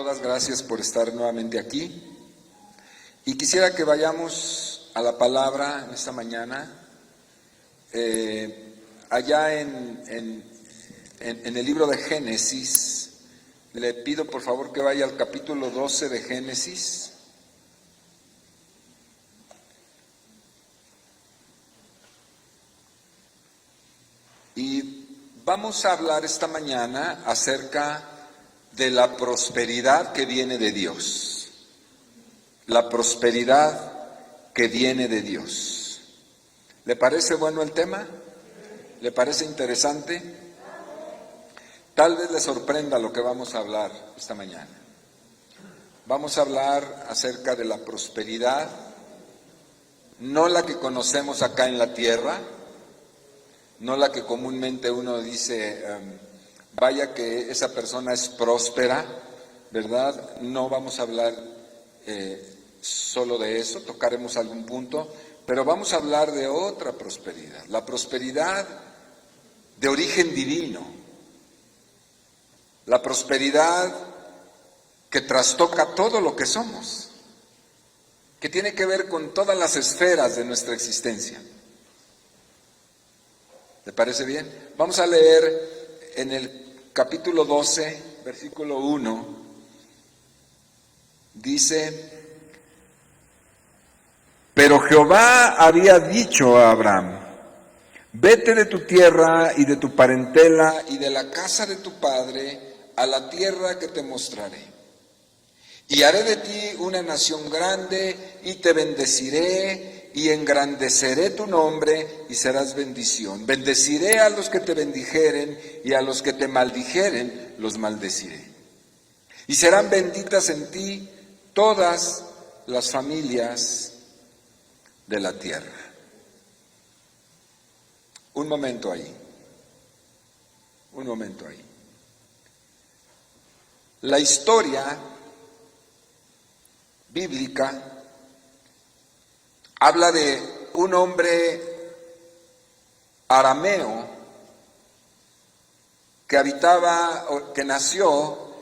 todas, gracias por estar nuevamente aquí. Y quisiera que vayamos a la palabra en esta mañana. Allá en el libro de Génesis, le pido por favor que vaya al capítulo 12 de Génesis. Y vamos a hablar esta mañana acerca de la prosperidad que viene de Dios. La prosperidad que viene de Dios. ¿Le parece bueno el tema? ¿Le parece interesante? Tal vez le sorprenda lo que vamos a hablar esta mañana. Vamos a hablar acerca de la prosperidad, no la que conocemos acá en la tierra, no la que comúnmente uno dice, vaya que esa persona es próspera, ¿verdad? No vamos a hablar solo de eso, tocaremos algún punto, pero vamos a hablar de otra prosperidad, la prosperidad de origen divino, la prosperidad que trastoca todo lo que somos, que tiene que ver con todas las esferas de nuestra existencia. ¿Le parece bien? Vamos a leer en el capítulo 12, versículo 1, dice: Pero Jehová había dicho a Abraham: vete de tu tierra y de tu parentela y de la casa de tu padre a la tierra que te mostraré. Y haré de ti una nación grande y te bendeciré y engrandeceré tu nombre y serás bendición. Bendeciré a los que te bendijeren y a los que te maldijeren los maldeciré. Y serán benditas en ti todas las familias de la tierra. Un momento ahí. La historia bíblica habla de un hombre arameo que habitaba, que nació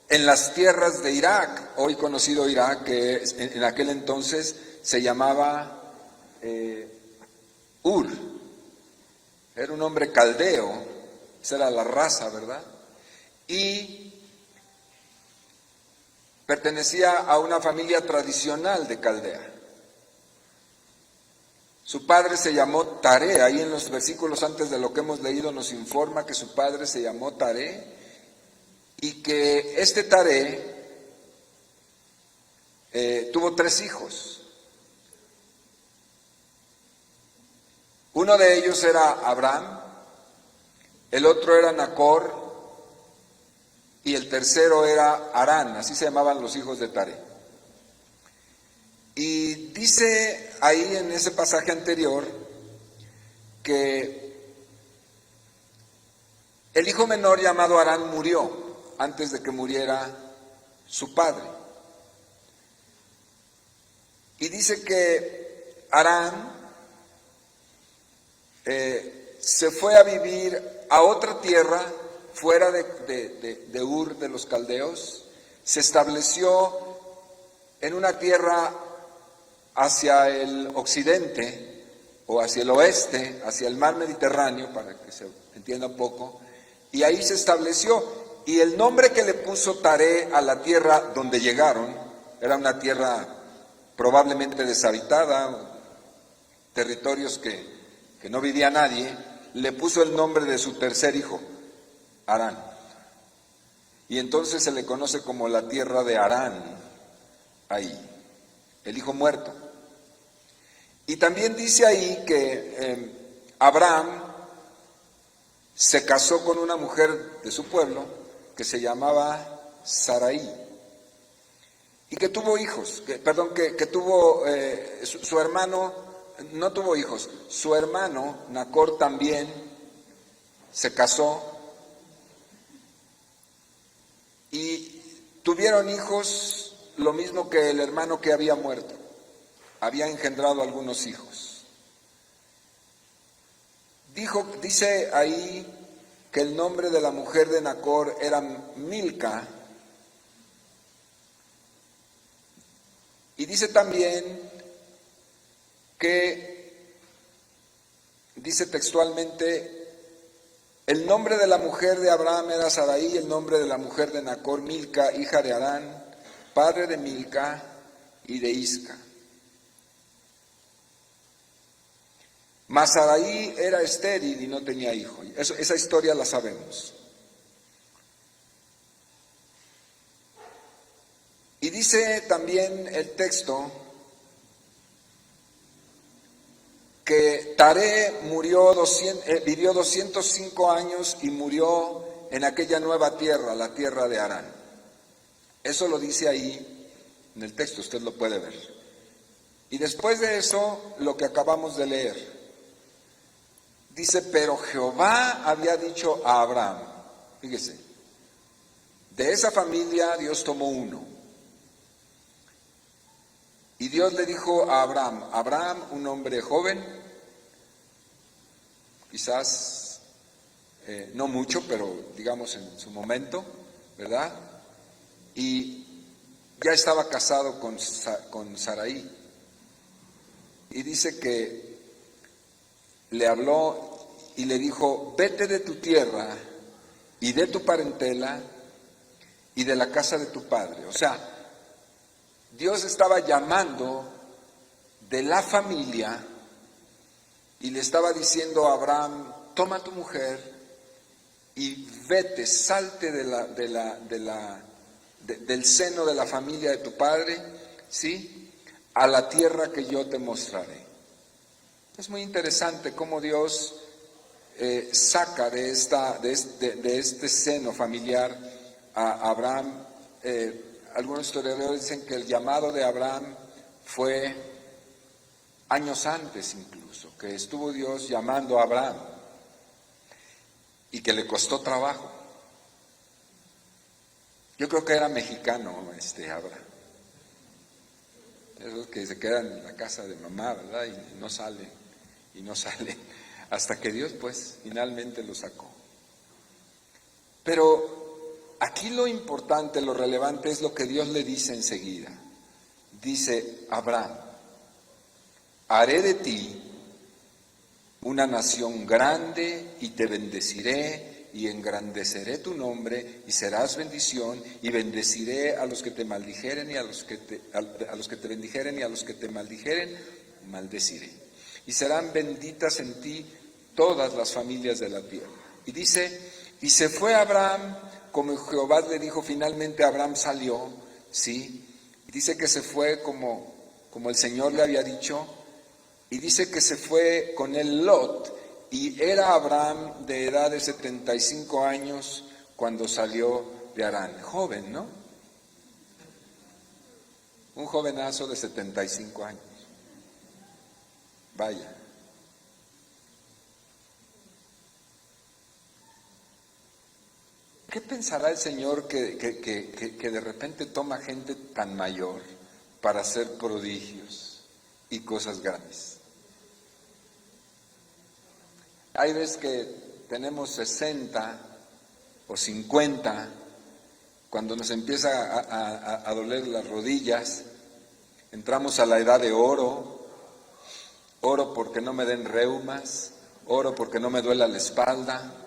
en las tierras de Irak, hoy conocido Irak, que en aquel entonces se llamaba Ur. Era un hombre caldeo, esa era la raza, ¿verdad? Y pertenecía a una familia tradicional de Caldea. Su padre se llamó Taré, ahí en los versículos antes de lo que hemos leído nos informa que su padre se llamó Taré y que este Taré tuvo 3 hijos. Uno de ellos era Abraham, el otro era Nacor y el tercero era Harán, así se llamaban los hijos de Taré. Y dice ahí en ese pasaje anterior que el hijo menor llamado Harán murió antes de que muriera su padre. Y dice que Harán se fue a vivir a otra tierra fuera de Ur de los caldeos, se estableció en una tierra hacia el occidente o hacia el oeste, hacia el mar Mediterráneo, para que se entienda un poco, y ahí se estableció. Y el nombre que le puso Taré a la tierra donde llegaron, era una tierra probablemente deshabitada, territorios que no vivía nadie, le puso el nombre de su tercer hijo, Harán. Y entonces se le conoce como la tierra de Harán, ahí, el hijo muerto. Y también dice ahí que Abraham se casó con una mujer de su pueblo que se llamaba Sarai y que tuvo hijos, que tuvo su hermano, no tuvo hijos, su hermano Nacor también se casó y tuvieron hijos, lo mismo que el hermano que había muerto, había engendrado algunos hijos. Dice ahí que el nombre de la mujer de Nacor era Milca Y dice también que, dice textualmente, el nombre de la mujer de Abraham era Sarai, el nombre de la mujer de Nacor, Milca, hija de Harán, padre de Milca y de Isca. Mas Sarai era estéril y no tenía hijo. Esa historia la sabemos. Y dice también el texto que Taré vivió 205 años y murió en aquella nueva tierra, la tierra de Harán. Eso lo dice ahí en el texto, usted lo puede ver. Y después de eso, lo que acabamos de leer. Dice, pero Jehová había dicho a Abraham, fíjese, de esa familia Dios tomó uno. Y Dios le dijo a Abraham, un hombre joven, quizás no mucho, pero digamos en su momento, ¿verdad? Y ya estaba casado con Sarai. Y dice que le habló y le dijo, vete de tu tierra y de tu parentela y de la casa de tu padre. O sea, Dios estaba llamando de la familia y le estaba diciendo a Abraham, toma tu mujer y vete, salte del seno de la familia de tu padre, ¿sí? A la tierra que yo te mostraré. Es muy interesante cómo Dios saca de este seno familiar a Abraham. Algunos historiadores dicen que el llamado de Abraham fue años antes incluso, que estuvo Dios llamando a Abraham y que le costó trabajo. Yo creo que era mexicano Abraham. Esos que se quedan en la casa de mamá, ¿verdad? Y no salen, hasta que Dios pues finalmente lo sacó. Pero aquí lo importante, lo relevante es lo que Dios le dice enseguida. Dice Abraham, haré de ti una nación grande y te bendeciré y engrandeceré tu nombre y serás bendición y bendeciré a los que te maldijeren y a los que te bendijeren y a los que te maldijeren maldeciré. Y serán benditas en ti todas las familias de la tierra. Y dice, y se fue Abraham como Jehová le dijo. Finalmente Abraham salió, ¿sí? Y dice que se fue como el Señor le había dicho. Y dice que se fue con él Lot, y era Abraham de edad de 75 años cuando salió de Harán. Joven, ¿no? Un jovenazo de 75 años. Vaya. ¿Qué pensará el Señor que de repente toma gente tan mayor para hacer prodigios y cosas grandes? Hay veces que tenemos 60 o 50, cuando nos empieza a doler las rodillas, entramos a la edad de oro porque no me den reumas, oro porque no me duela la espalda,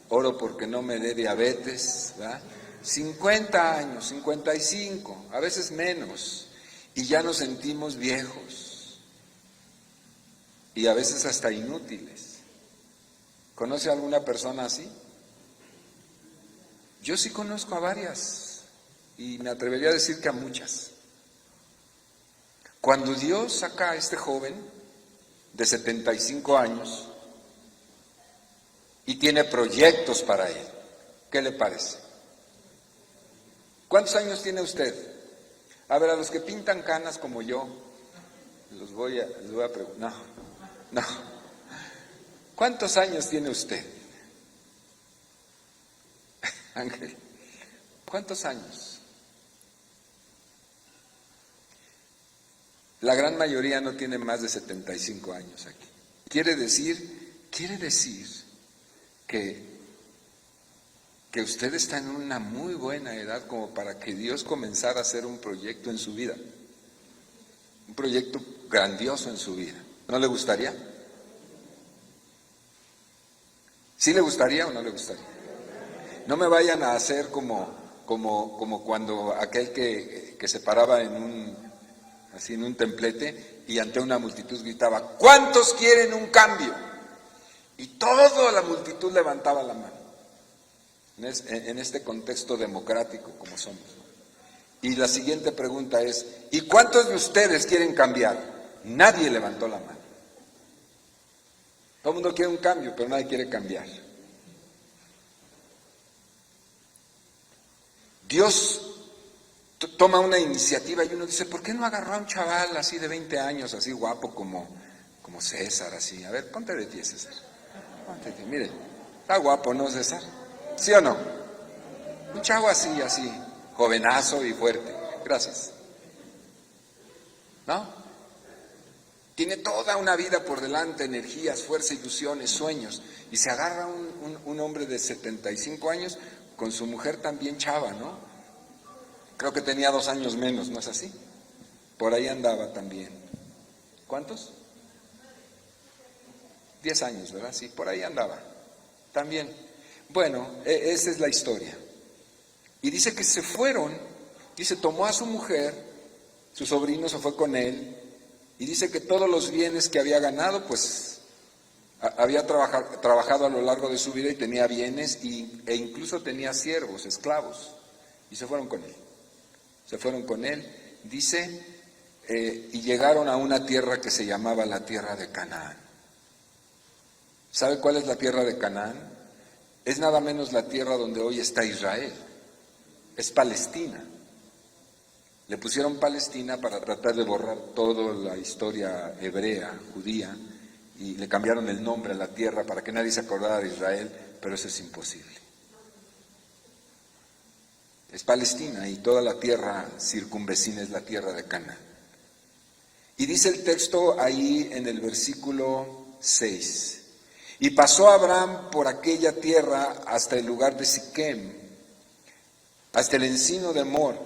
oro porque no me dé diabetes, ¿verdad? 50 años, 55, a veces menos, y ya nos sentimos viejos y a veces hasta inútiles. ¿Conoce a alguna persona así? Yo sí conozco a varias y me atrevería a decir que a muchas. Cuando Dios saca a este joven de 75 años y tiene proyectos para él, ¿qué le parece? ¿Cuántos años tiene usted? A ver, a los que pintan canas como yo, les voy a preguntar. No. ¿Cuántos años tiene usted? Ángel, ¿cuántos años? La gran mayoría no tiene más de 75 años aquí. Quiere decir que usted está en una muy buena edad como para que Dios comenzara a hacer un proyecto en su vida. un proyecto grandioso en su vida. ¿No le gustaría? ¿Sí le gustaría o no le gustaría? No me vayan a hacer como cuando aquel que se paraba así en un templete y ante una multitud gritaba: ¿cuántos quieren un cambio? Y toda la multitud levantaba la mano. En este contexto democrático como somos. Y la siguiente pregunta es: ¿y cuántos de ustedes quieren cambiar? Nadie levantó la mano. Todo el mundo quiere un cambio, pero nadie quiere cambiar. Dios toma una iniciativa y uno dice: ¿por qué no agarró a un chaval así de 20 años, así guapo como César, así? A ver, ponte de pie, César. Ponte de pie. Mire, está guapo, ¿no, César? ¿Sí o no? Un chavo así, jovenazo y fuerte. Gracias. ¿No? Tiene toda una vida por delante, energías, fuerza, ilusiones, sueños. Y se agarra un hombre de 75 años con su mujer también chava, ¿no? Creo que tenía 2 años menos, ¿no es así? Por ahí andaba también. ¿Cuántos? 10 años, ¿verdad? Sí, por ahí andaba. También. Bueno, esa es la historia. Y dice que se fueron, dice, tomó a su mujer, su sobrino se fue con él, y dice que todos los bienes que había ganado, pues había trabajado a lo largo de su vida y tenía bienes e incluso tenía siervos, esclavos, y se fueron con él. Se fueron con él, dice, y llegaron a una tierra que se llamaba la tierra de Canaán. ¿Sabe cuál es la tierra de Canaán? Es nada menos la tierra donde hoy está Israel, es Palestina. Le pusieron Palestina para tratar de borrar toda la historia hebrea, judía, y le cambiaron el nombre a la tierra para que nadie se acordara de Israel, pero eso es imposible. Es Palestina y toda la tierra circunvecina es la tierra de Canaán. Y dice el texto ahí en el versículo 6, y pasó Abraham por aquella tierra hasta el lugar de Siquem, hasta el encino de Moré.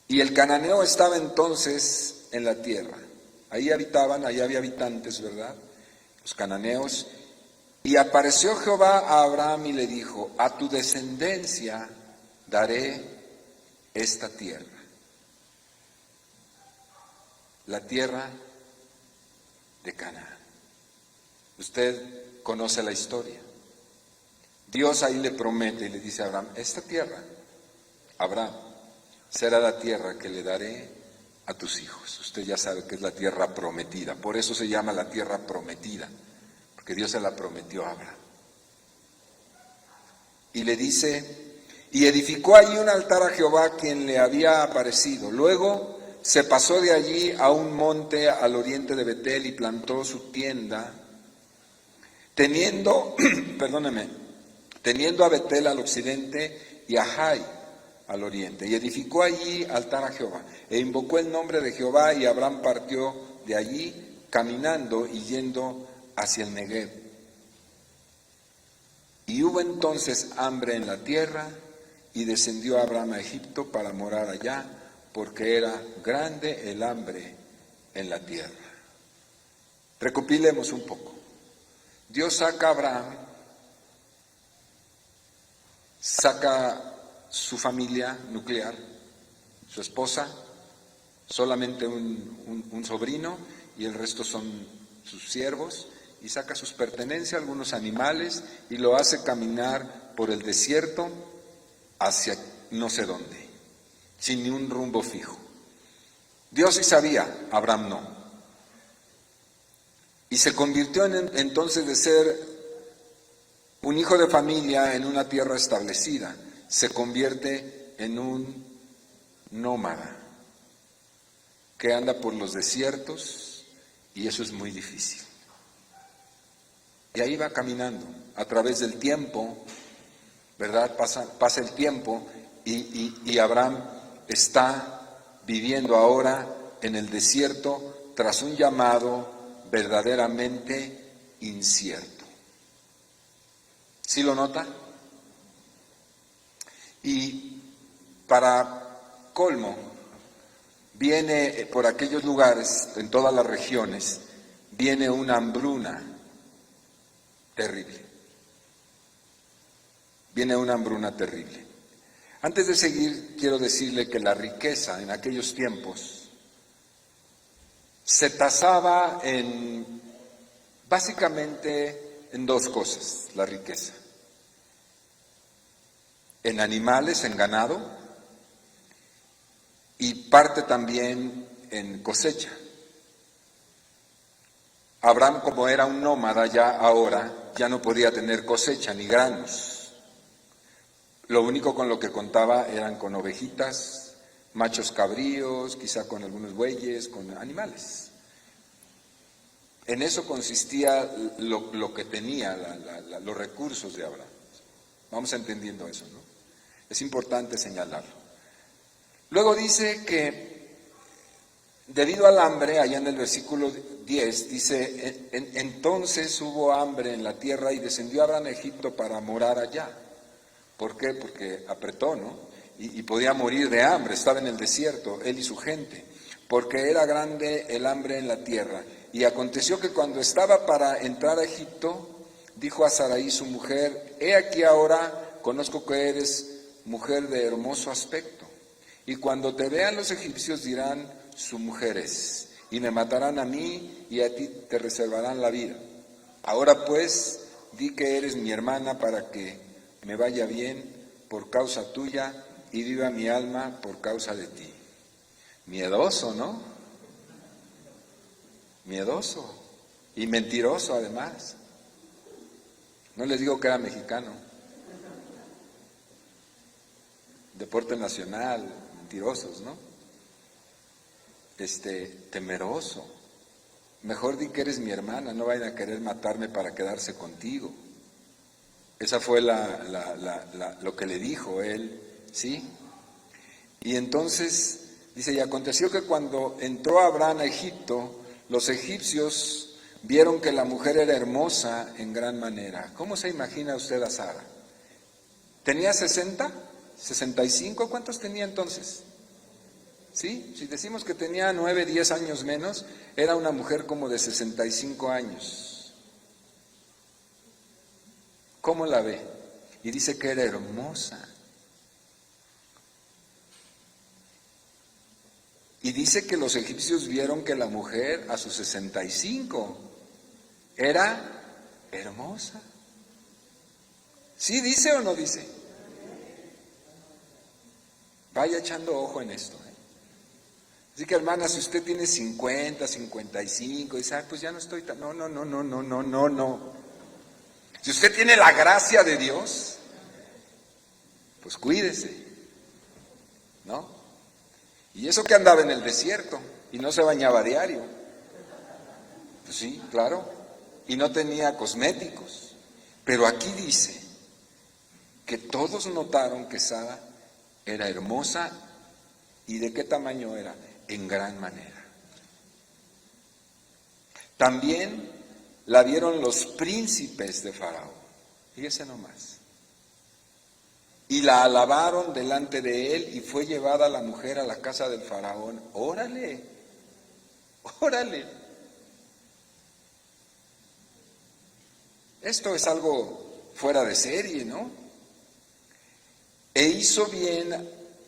Y el cananeo estaba entonces en la tierra. Ahí había habitantes, ¿verdad? Los cananeos. Y apareció Jehová a Abraham y le dijo: a tu descendencia daré esta tierra. La tierra de Canaán. Usted conoce la historia. Dios ahí le promete y le dice a Abraham: esta tierra, Abraham, será la tierra que le daré a tus hijos. Usted ya sabe que es la tierra prometida, por eso se llama la tierra prometida, porque Dios se la prometió a Abraham. Y le dice, y edificó allí un altar a Jehová quien le había aparecido. Luego se pasó de allí a un monte al oriente de Betel y plantó su tienda, teniendo a Betel al occidente y a Jai al oriente, y edificó allí altar a Jehová, e invocó el nombre de Jehová, y Abraham partió de allí caminando y yendo hacia el Negev. Y hubo entonces hambre en la tierra, y descendió Abraham a Egipto para morar allá, porque era grande el hambre en la tierra. Recopilemos un poco. Dios saca a Abraham, saca su familia nuclear, su esposa, solamente un sobrino y el resto son sus siervos, y saca sus pertenencias, algunos animales, y lo hace caminar por el desierto hacia no sé dónde, sin ni un rumbo fijo. Dios sí sabía, Abraham no. Y se convirtió entonces de ser un hijo de familia en una tierra establecida, se convierte en un nómada que anda por los desiertos, y eso es muy difícil. Y ahí va caminando a través del tiempo, ¿verdad? Pasa el tiempo y Abraham está viviendo ahora en el desierto tras un llamado verdaderamente incierto. ¿Sí lo nota? Y para colmo, viene por aquellos lugares, en todas las regiones, viene una hambruna terrible. Viene una hambruna terrible. Antes de seguir, quiero decirle que la riqueza en aquellos tiempos se tasaba básicamente en dos cosas, la riqueza. En animales, en ganado, y parte también en cosecha. Abraham, como era un nómada ya ahora, ya no podía tener cosecha ni granos. Lo único con lo que contaba eran con ovejitas, machos cabríos, quizá con algunos bueyes, con animales. En eso consistía lo que tenía, los recursos de Abraham. Vamos entendiendo eso, ¿no? Es importante señalarlo. Luego dice que debido al hambre, allá en el versículo 10, dice, entonces hubo hambre en la tierra y descendió Abraham a Egipto para morar allá. ¿Por qué? Porque apretó, ¿no? Y podía morir de hambre, estaba en el desierto, él y su gente, porque era grande el hambre en la tierra. Y aconteció que cuando estaba para entrar a Egipto, dijo a Sarai su mujer, he aquí ahora conozco que eres mujer de hermoso aspecto, y cuando te vean los egipcios dirán, su mujer es, y me matarán a mí y a ti te reservarán la vida. Ahora pues, di que eres mi hermana para que me vaya bien por causa tuya y viva mi alma por causa de ti. Miedoso, ¿no? Miedoso y mentiroso además. No les digo que era mexicano. Deporte nacional, mentirosos, ¿no? Temeroso. Mejor di que eres mi hermana, no vayan a querer matarme para quedarse contigo. Esa fue lo que le dijo él, ¿sí? Y entonces, dice, y aconteció que cuando entró Abraham a Egipto, los egipcios vieron que la mujer era hermosa en gran manera. ¿Cómo se imagina usted a Sara? ¿Tenía 60? ¿65? ¿Cuántos tenía entonces? ¿Sí? Si decimos que tenía 9, 10 años menos, era una mujer como de 65 años. ¿Cómo la ve? Y dice que era hermosa. Y dice que los egipcios vieron que la mujer a sus 65 era hermosa. ¿Sí dice o no dice? Vaya echando ojo en esto. Así que, hermana, si usted tiene 50, 55, dice, pues ya no estoy tan... No. Si usted tiene la gracia de Dios, pues cuídese, ¿no? Y eso que andaba en el desierto y no se bañaba a diario. Pues sí, claro. Y no tenía cosméticos. Pero aquí dice que todos notaron que Sara era hermosa. ¿Y de qué tamaño era? En gran manera. También la vieron los príncipes de Faraón. Fíjese nomás. Y la alabaron delante de él y fue llevada la mujer a la casa del Faraón. ¡Órale! ¡Órale! Esto es algo fuera de serie, ¿no? E hizo bien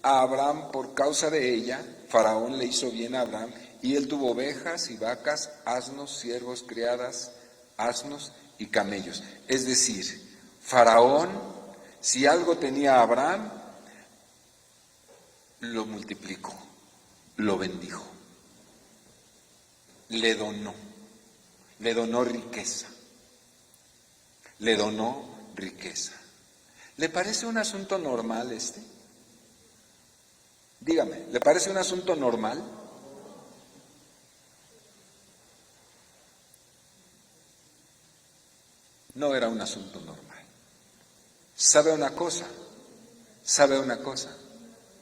a Abraham por causa de ella. Faraón le hizo bien a Abraham, y él tuvo ovejas y vacas, asnos, siervos, criadas, asnos y camellos. Es decir, Faraón, si algo tenía Abraham, lo multiplicó, lo bendijo, le donó riqueza, le donó riqueza. ¿Le parece un asunto normal este? Dígame, ¿le parece un asunto normal? No era un asunto normal. ¿Sabe una cosa?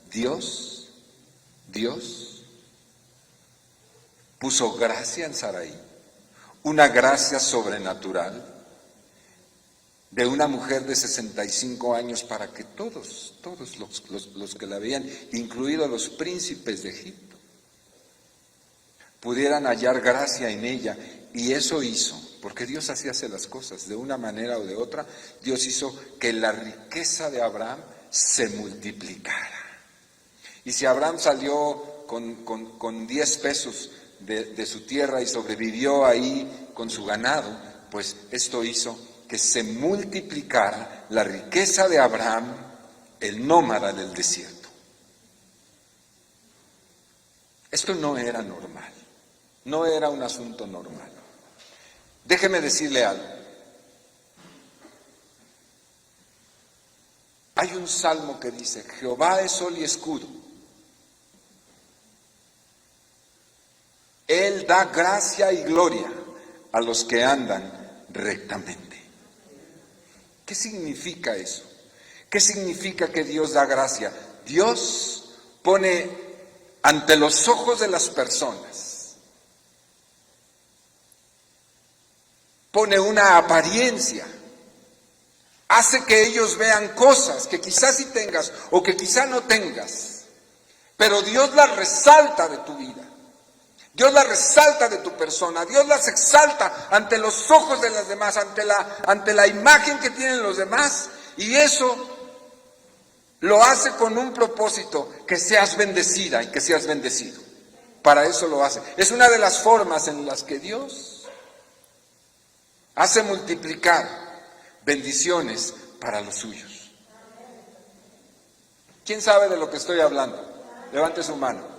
Dios puso gracia en Sarai, una gracia sobrenatural de una mujer de 65 años para que todos los que la veían, incluidos los príncipes de Egipto, pudieran hallar gracia en ella. Y eso hizo, porque Dios así hace las cosas, de una manera o de otra, Dios hizo que la riqueza de Abraham se multiplicara. Y si Abraham salió con 10 pesos de su tierra y sobrevivió ahí con su ganado, pues esto hizo que se multiplicara la riqueza de Abraham, el nómada del desierto. Esto no era normal, no era un asunto normal. Déjeme decirle algo. Hay un salmo que dice: Jehová es sol y escudo. Él da gracia y gloria a los que andan rectamente. ¿Qué significa eso? ¿Qué significa que Dios da gracia? Dios pone ante los ojos de las personas, pone una apariencia, hace que ellos vean cosas que quizás sí tengas o que quizás no tengas, pero Dios las resalta de tu vida. Dios las resalta de tu persona, Dios las exalta ante los ojos de las demás, ante la imagen que tienen los demás, y eso lo hace con un propósito: que seas bendecida y que seas bendecido. Para eso lo hace. Es una de las formas en las que Dios hace multiplicar bendiciones para los suyos. ¿Quién sabe de lo que estoy hablando? Levante su mano.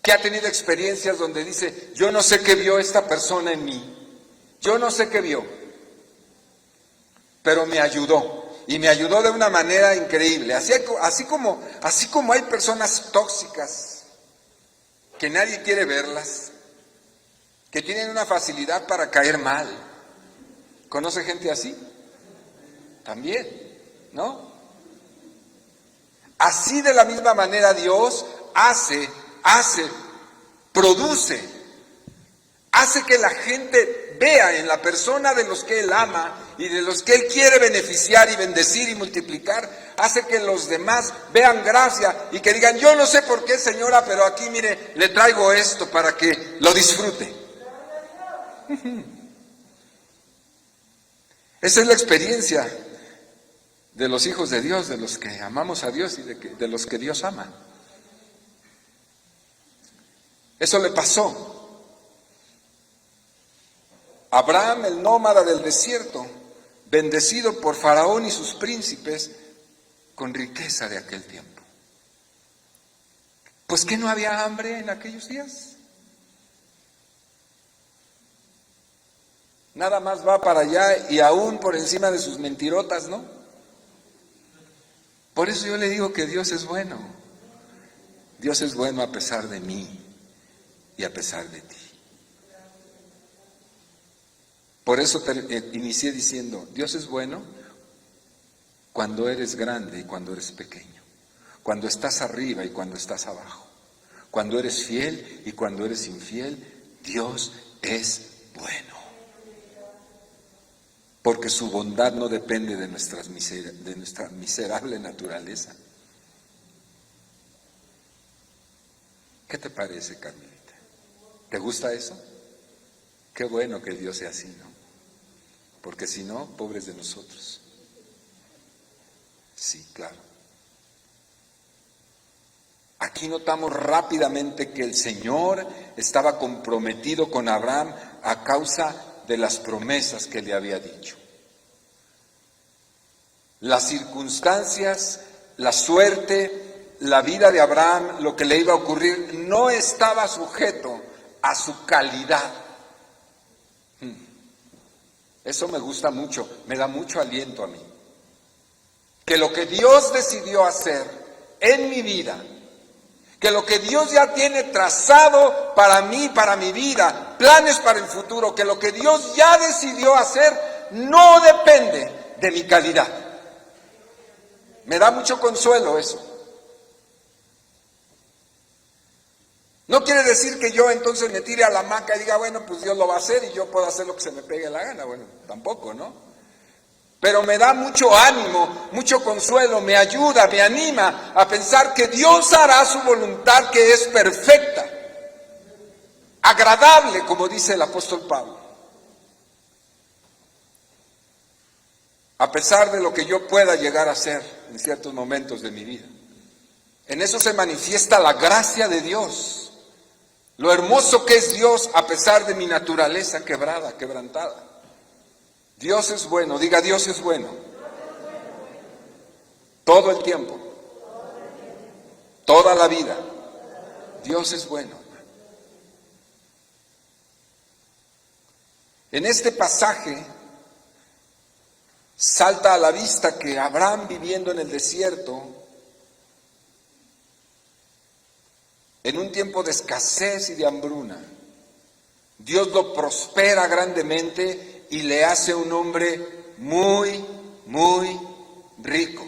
Que ha tenido experiencias donde dice: yo no sé qué vio esta persona en mí, yo no sé qué vio, pero me ayudó, y me ayudó de una manera increíble. Así como hay personas tóxicas que nadie quiere verlas, que tienen una facilidad para caer mal. ¿Conoce gente así? También, ¿no? Así, de la misma manera, Dios produce, hace que la gente vea en la persona de los que Él ama y de los que Él quiere beneficiar y bendecir y multiplicar, hace que los demás vean gracia y que digan: yo no sé por qué, señora, pero aquí, mire, le traigo esto para que lo disfrute. Esa es la experiencia de los hijos de Dios, de los que amamos a Dios y de los que Dios ama. Eso le pasó a Abraham, el nómada del desierto, bendecido por Faraón y sus príncipes con riqueza de aquel tiempo. Pues ¿que no había hambre en aquellos días? Nada más va para allá y aún por encima de sus mentirotas, ¿no? Por eso yo le digo que Dios es bueno. Dios es bueno a pesar de mí y a pesar de ti. Por eso inicié diciendo: Dios es bueno cuando eres grande y cuando eres pequeño, cuando estás arriba y cuando estás abajo, cuando eres fiel y cuando eres infiel. Dios es bueno, porque su bondad no depende de nuestra miserable naturaleza. ¿Qué te parece, Carmelita? ¿Te gusta eso? Qué bueno que Dios sea así, ¿no? Porque si no, pobres de nosotros. Sí, claro. Aquí notamos rápidamente que el Señor estaba comprometido con Abraham a causa de las promesas que le había dicho. Las circunstancias, la suerte, la vida de Abraham, lo que le iba a ocurrir, no estaba sujeto a su calidad. Eso me gusta mucho, me da mucho aliento a mí. Que lo que Dios decidió hacer en mi vida, que lo que Dios ya tiene trazado para mí, para mi vida, planes para el futuro, que lo que Dios ya decidió hacer no depende de mi calidad. Me da mucho consuelo eso. No quiere decir que yo entonces me tire a la hamaca y diga: bueno, pues Dios lo va a hacer y yo puedo hacer lo que se me pegue la gana. Bueno, tampoco, ¿no? Pero me da mucho ánimo, mucho consuelo, me ayuda, me anima a pensar que Dios hará su voluntad, que es perfecta. agradable, como dice el apóstol Pablo. A pesar de lo que yo pueda llegar a ser en ciertos momentos de mi vida. En eso se manifiesta la gracia de Dios. Lo hermoso que es Dios a pesar de mi naturaleza quebrada, quebrantada. Dios es bueno, diga Dios es bueno. Todo el tiempo. Toda la vida. Dios es bueno. En este pasaje salta a la vista que Abraham, viviendo en el desierto, en un tiempo de escasez y de hambruna, Dios lo prospera grandemente y le hace un hombre muy, muy rico.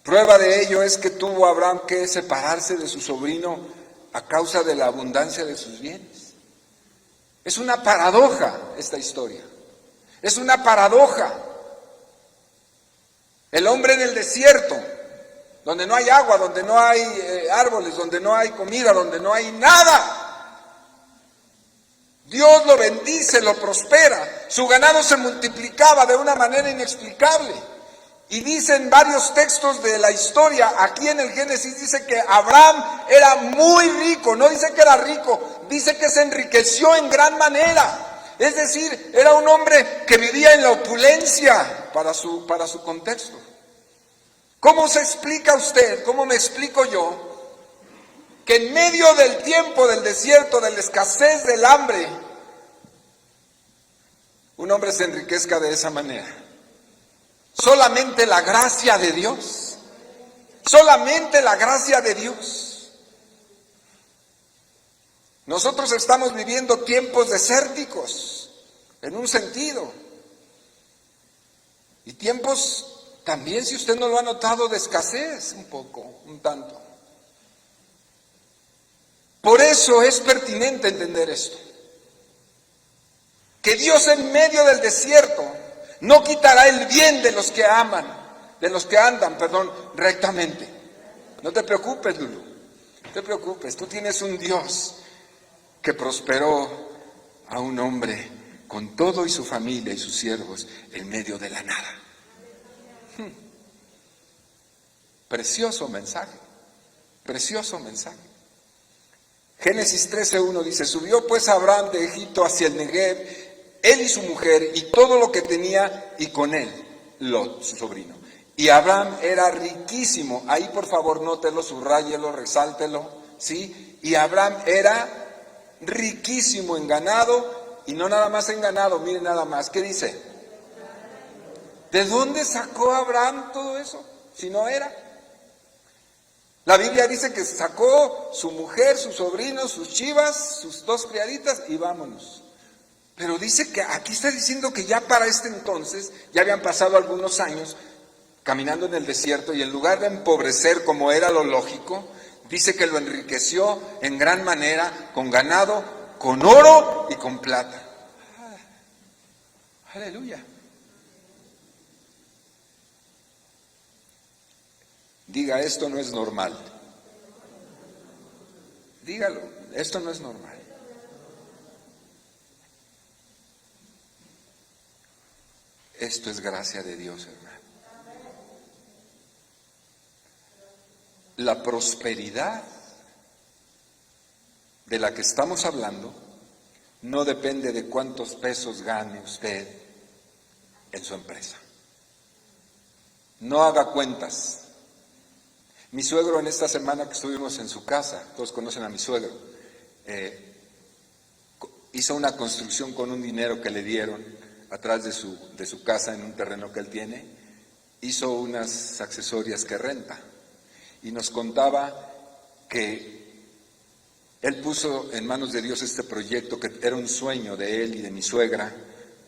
Prueba de ello es que tuvo Abraham que separarse de su sobrino a causa de la abundancia de sus bienes. Es una paradoja esta historia. Es una paradoja. El hombre en el desierto, donde no hay agua, donde no hay árboles, donde no hay comida, donde no hay nada. Dios lo bendice, lo prospera. Su ganado se multiplicaba de una manera inexplicable. Y dicen varios textos de la historia, aquí en el Génesis dice que Abraham era muy rico, no dice que era rico, dice que se enriqueció en gran manera. Es decir, era un hombre que vivía en la opulencia para su contexto. ¿Cómo se explica usted, cómo me explico yo, que en medio del tiempo del desierto, de la escasez, del hambre, un hombre se enriquezca de esa manera? Solamente la gracia de Dios. Solamente la gracia de Dios. Nosotros estamos viviendo tiempos desérticos, en un sentido. Y tiempos también, si usted no lo ha notado, de escasez, un poco, un tanto. Por eso es pertinente entender esto. Que Dios en medio del desierto no quitará el bien de los que andan rectamente. No te preocupes, Lulu, no te preocupes, tú tienes un Dios que prosperó a un hombre con todo y su familia y sus siervos en medio de la nada. Precioso mensaje, precioso mensaje. Génesis 13:1 dice, subió pues Abraham de Egipto hacia el Negev, él y su mujer y todo lo que tenía, y con él Lot, su sobrino. Y Abraham era riquísimo. Ahí por favor nótelo, subráyelo, resáltelo, ¿sí? Y Abraham era riquísimo en ganado, y no nada más en ganado, miren nada más, ¿qué dice? ¿De dónde sacó Abraham todo eso? Si no era. La Biblia dice que sacó su mujer, sus sobrinos, sus chivas, sus 2 criaditas y vámonos. Pero dice que aquí está diciendo que ya para este entonces, ya habían pasado algunos años caminando en el desierto, y en lugar de empobrecer como era lo lógico, dice que lo enriqueció en gran manera con ganado, con oro y con plata. Aleluya. Diga, esto no es normal. Dígalo, esto no es normal. Esto es gracia de Dios, hermano. La prosperidad de la que estamos hablando no depende de cuántos pesos gane usted en su empresa. No haga cuentas. Mi suegro, en esta semana que estuvimos en su casa, todos conocen a mi suegro, hizo una construcción con un dinero que le dieron atrás de su casa, en un terreno que él tiene. Hizo unas accesorias que renta y nos contaba que él puso en manos de Dios este proyecto que era un sueño de él y de mi suegra,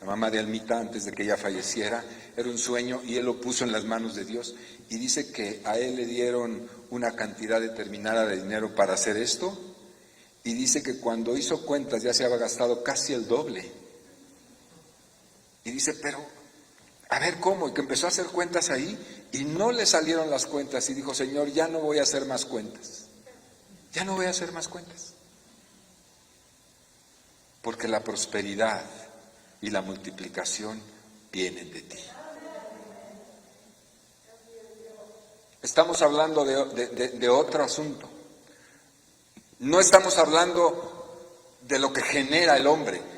la mamá de Almita, antes de que ella falleciera. Era un sueño y él lo puso en las manos de Dios, y dice que a él le dieron una cantidad determinada de dinero para hacer esto, y dice que cuando hizo cuentas ya se había gastado casi el doble. Y dice, pero A ver cómo, y que empezó a hacer cuentas ahí y no le salieron las cuentas y dijo, Señor, ya no voy a hacer más cuentas, ya no voy a hacer más cuentas, porque la prosperidad y la multiplicación vienen de ti. Estamos hablando de otro asunto. No estamos hablando de lo que genera el hombre,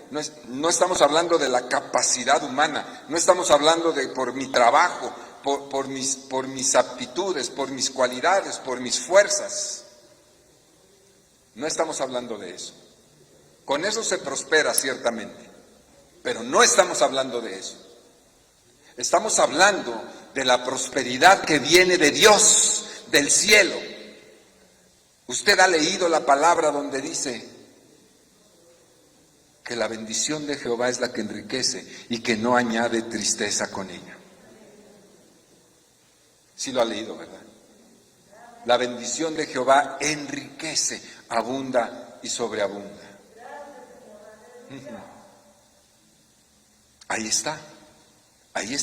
no estamos hablando de la capacidad humana, no estamos hablando de por mi trabajo, por mis aptitudes, por mis cualidades, por mis fuerzas. No estamos hablando de eso. Con eso se prospera ciertamente, pero no estamos hablando de eso. Estamos hablando de la prosperidad que viene de Dios, del cielo. Usted ha leído la palabra donde dice que la bendición de Jehová es la que enriquece y que no añade tristeza con ella. Sí lo ha leído, ¿verdad? La bendición de Jehová enriquece, abunda y sobreabunda. Ahí está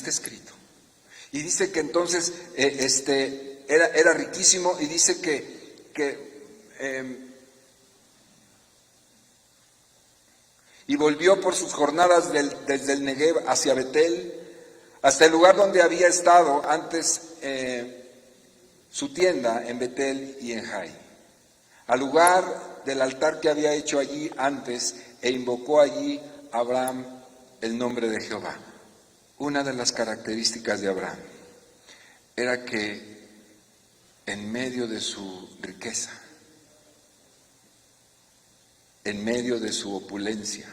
escrito. Y dice que entonces era riquísimo y dice y volvió por sus jornadas desde el Negev hacia Betel, hasta el lugar donde había estado antes su tienda en Betel y en Jai, al lugar del altar que había hecho allí antes, e invocó allí Abraham el nombre de Jehová. Una de las características de Abraham era que en medio de su riqueza, en medio de su opulencia,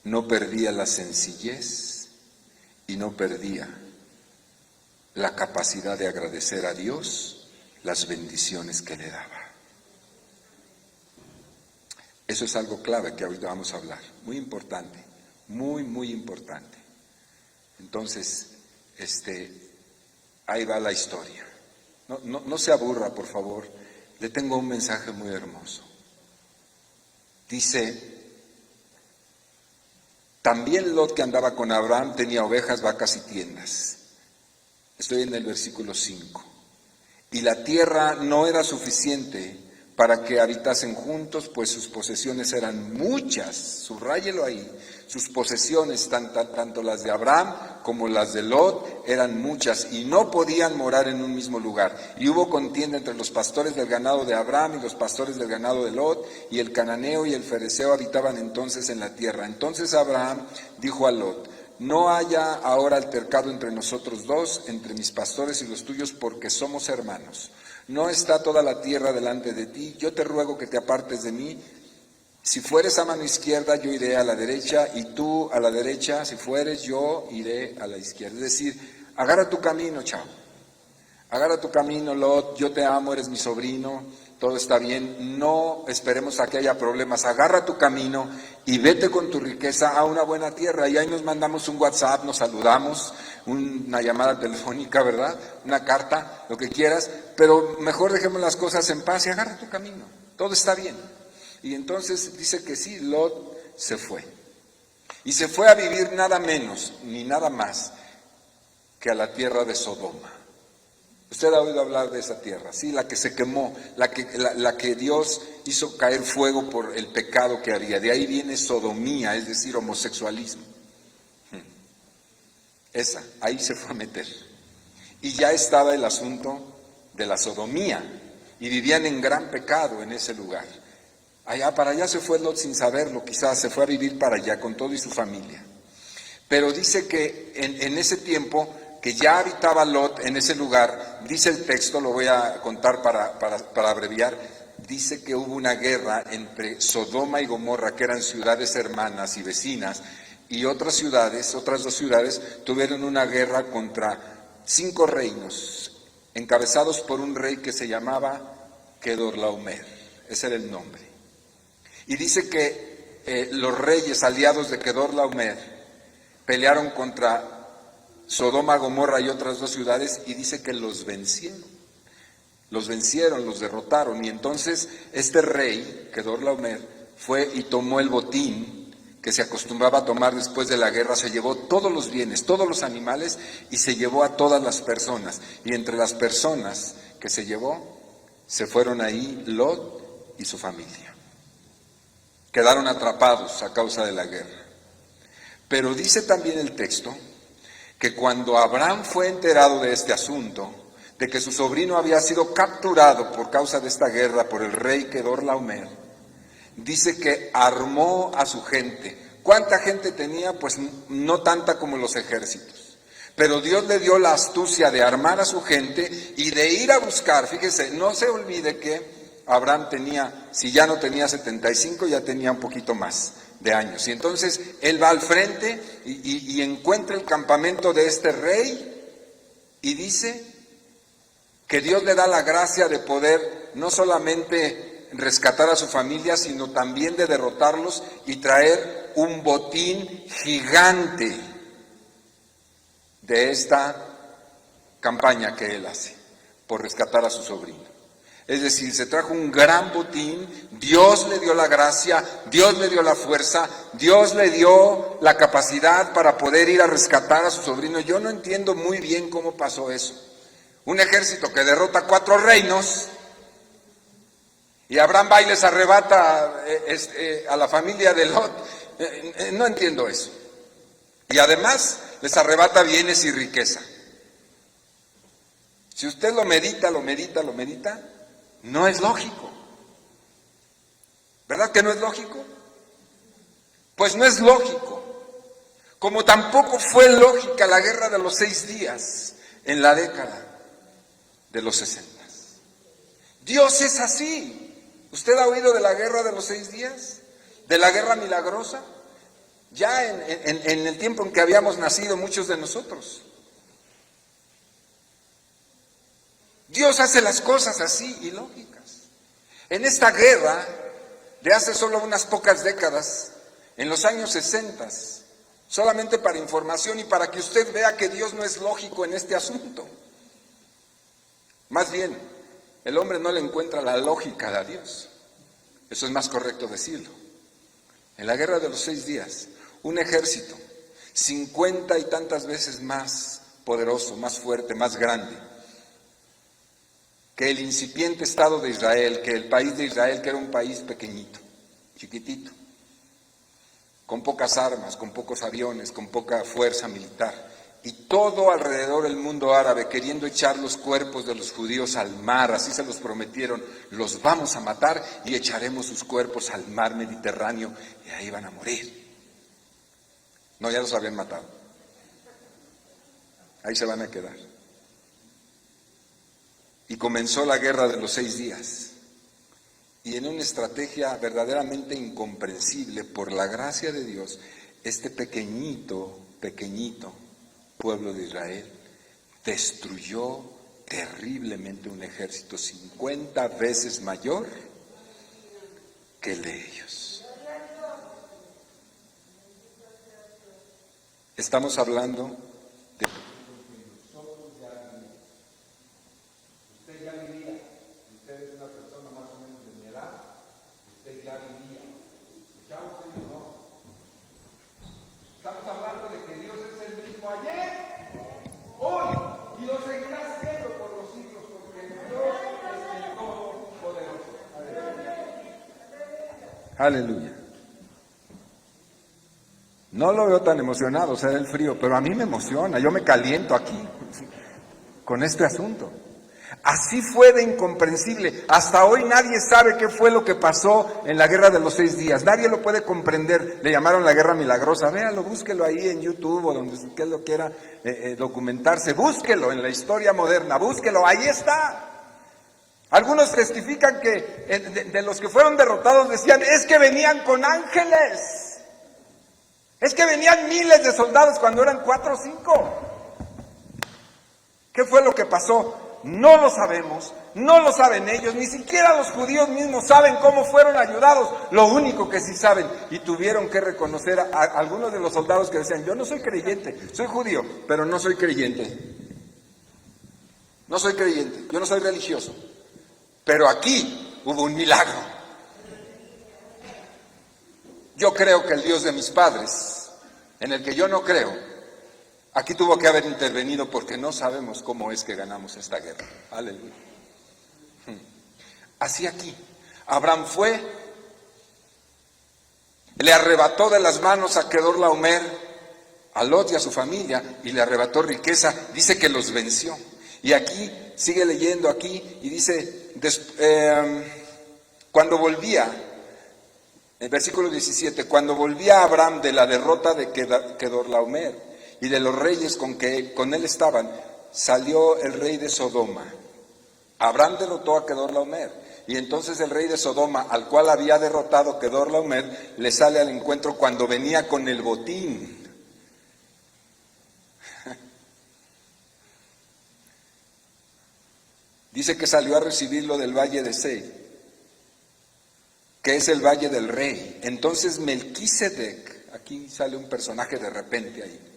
no perdía la sencillez y no perdía la capacidad de agradecer a Dios las bendiciones que le daba. Eso es algo clave que ahorita vamos a hablar, muy importante, muy importante. Entonces, ahí va la historia. No se aburra, por favor, le tengo un mensaje muy hermoso. Dice, también Lot, que andaba con Abraham, tenía ovejas, vacas y tiendas. Estoy en el versículo 5. Y la tierra no era suficiente para que habitasen juntos, pues sus posesiones eran muchas, subráyelo ahí, sus posesiones, tanto las de Abraham como las de Lot, eran muchas, y no podían morar en un mismo lugar. Y hubo contienda entre los pastores del ganado de Abraham y los pastores del ganado de Lot, y el cananeo y el fereceo habitaban entonces en la tierra. Entonces Abraham dijo a Lot, no haya ahora altercado entre nosotros dos, entre mis pastores y los tuyos, porque somos hermanos. No está toda la tierra delante de ti, yo te ruego que te apartes de mí. Si fueres a mano izquierda, yo iré a la derecha, y tú a la derecha, si fueres, yo iré a la izquierda. Es decir, agarra tu camino, chavo. Agarra tu camino, Lot, yo te amo, eres mi sobrino, todo está bien, no esperemos a que haya problemas. Agarra tu camino y vete con tu riqueza a una buena tierra. Y ahí nos mandamos un WhatsApp, nos saludamos, una llamada telefónica, ¿verdad? Una carta, lo que quieras, pero mejor dejemos las cosas en paz y agarra tu camino, todo está bien. Y entonces dice que sí, Lot se fue. Y se fue a vivir nada menos ni nada más que a la tierra de Sodoma. Usted ha oído hablar de esa tierra, sí, la que se quemó, la que Dios hizo caer fuego por el pecado que había. De ahí viene sodomía, es decir, homosexualismo. Ahí se fue a meter. Y ya estaba el asunto de la sodomía, y vivían en gran pecado en ese lugar. Para allá se fue Lot sin saberlo, quizás se fue a vivir para allá con todo y su familia. Pero dice que en ese tiempo que ya habitaba Lot en ese lugar, dice el texto, lo voy a contar para abreviar, dice que hubo una guerra entre Sodoma y Gomorra, que eran ciudades hermanas y vecinas, y otras dos ciudades, tuvieron una guerra contra 5 reinos, encabezados por un rey que se llamaba Kedorlaomer, ese era el nombre. Y dice que los reyes aliados de Kedorlaomer pelearon contra Sodoma, Gomorra y otras 2 ciudades, y dice que los vencieron, los derrotaron. Y entonces este rey, Kedorlaomer, fue y tomó el botín que se acostumbraba a tomar después de la guerra, se llevó todos los bienes, todos los animales, y se llevó a todas las personas. Y entre las personas que se llevó, se fueron ahí Lot y su familia. Quedaron atrapados a causa de la guerra. Pero dice también el texto que cuando Abraham fue enterado de este asunto, de que su sobrino había sido capturado por causa de esta guerra por el rey Kedorlaomer, dice que armó a su gente. ¿Cuánta gente tenía? Pues no tanta como los ejércitos. Pero Dios le dio la astucia de armar a su gente y de ir a buscar. Fíjese, no se olvide que Abraham tenía, si ya no tenía 75, ya tenía un poquito más de años. Y entonces él va al frente y encuentra el campamento de este rey y dice que Dios le da la gracia de poder no solamente rescatar a su familia, sino también de derrotarlos y traer un botín gigante de esta campaña que él hace por rescatar a su sobrino. Es decir, se trajo un gran botín, Dios le dio la gracia, Dios le dio la fuerza, Dios le dio la capacidad para poder ir a rescatar a su sobrino. Yo no entiendo muy bien cómo pasó eso. Un ejército que derrota 4 reinos y Abraham va y les arrebata a la familia de Lot. No entiendo eso. Y además les arrebata bienes y riqueza. Si usted lo medita, no es lógico. ¿Verdad que no es lógico? Pues no es lógico. Como tampoco fue lógica la guerra de los 6 días en la década de los 60. Dios es así. ¿Usted ha oído de la guerra de los 6 días? ¿De la guerra milagrosa? Ya en el tiempo en que habíamos nacido muchos de nosotros. Dios hace las cosas así y lógicas. En esta guerra de hace solo unas pocas décadas, en los años 60, solamente para información y para que usted vea que Dios no es lógico en este asunto. Más bien, el hombre no le encuentra la lógica a Dios. Eso es más correcto decirlo. En la guerra de los 6 días, un ejército 50 y tantas veces más poderoso, más fuerte, más grande que el incipiente Estado de Israel, que el país de Israel, que era un país pequeñito, chiquitito, con pocas armas, con pocos aviones, con poca fuerza militar, y todo alrededor del mundo árabe queriendo echar los cuerpos de los judíos al mar. Así se los prometieron: los vamos a matar y echaremos sus cuerpos al mar Mediterráneo y ahí van a morir. No, ya los habían matado. Ahí se van a quedar. Y comenzó la guerra de los 6 días. Y en una estrategia verdaderamente incomprensible, por la gracia de Dios, este pequeñito pueblo de Israel destruyó terriblemente un ejército 50 veces mayor que el de ellos. Estamos hablando de... Usted ya vivía, usted es una persona más o menos de mi edad, usted ya vivía, ya usted no. Estamos hablando de que Dios es el mismo ayer, hoy, y lo seguirá siendo por los siglos, porque Dios es el Todopoderoso. Aleluya. No lo veo tan emocionado, o sea, el frío, pero a mí me emociona, yo me caliento aquí con este asunto. Así fue de incomprensible. Hasta hoy nadie sabe qué fue lo que pasó en la guerra de los 6 días. Nadie lo puede comprender. Le llamaron la guerra milagrosa. Véalo, búsquelo ahí en YouTube o donde usted lo quiera documentarse. Búsquelo en la historia moderna. Búsquelo, ahí está. Algunos testifican que de los que fueron derrotados decían: es que venían con ángeles. Es que venían miles de soldados cuando eran 4 o 5. ¿Qué fue lo que pasó? No lo sabemos, no lo saben ellos, ni siquiera los judíos mismos saben cómo fueron ayudados. Lo único que sí saben, y tuvieron que reconocer a algunos de los soldados que decían: yo no soy creyente, soy judío, pero no soy creyente. No soy creyente, yo no soy religioso, pero aquí hubo un milagro. Yo creo que el Dios de mis padres, en el que yo no creo, aquí tuvo que haber intervenido porque no sabemos cómo es que ganamos esta guerra. Aleluya. Así aquí, Abraham fue, le arrebató de las manos a Kedorlaomer, a Lot y a su familia, y le arrebató riqueza. Dice que los venció. Y aquí, sigue leyendo aquí, y dice, cuando volvía, el versículo 17, cuando volvía Abraham de la derrota de Kedorlaomer y de los reyes con él estaban, salió el rey de Sodoma. Abraham derrotó a Kedorlaomer. Y entonces el rey de Sodoma, al cual había derrotado Kedorlaomer, le sale al encuentro cuando venía con el botín. Dice que salió a recibirlo del valle de Sei, que es el valle del rey. Entonces Melquisedec, aquí sale un personaje de repente ahí.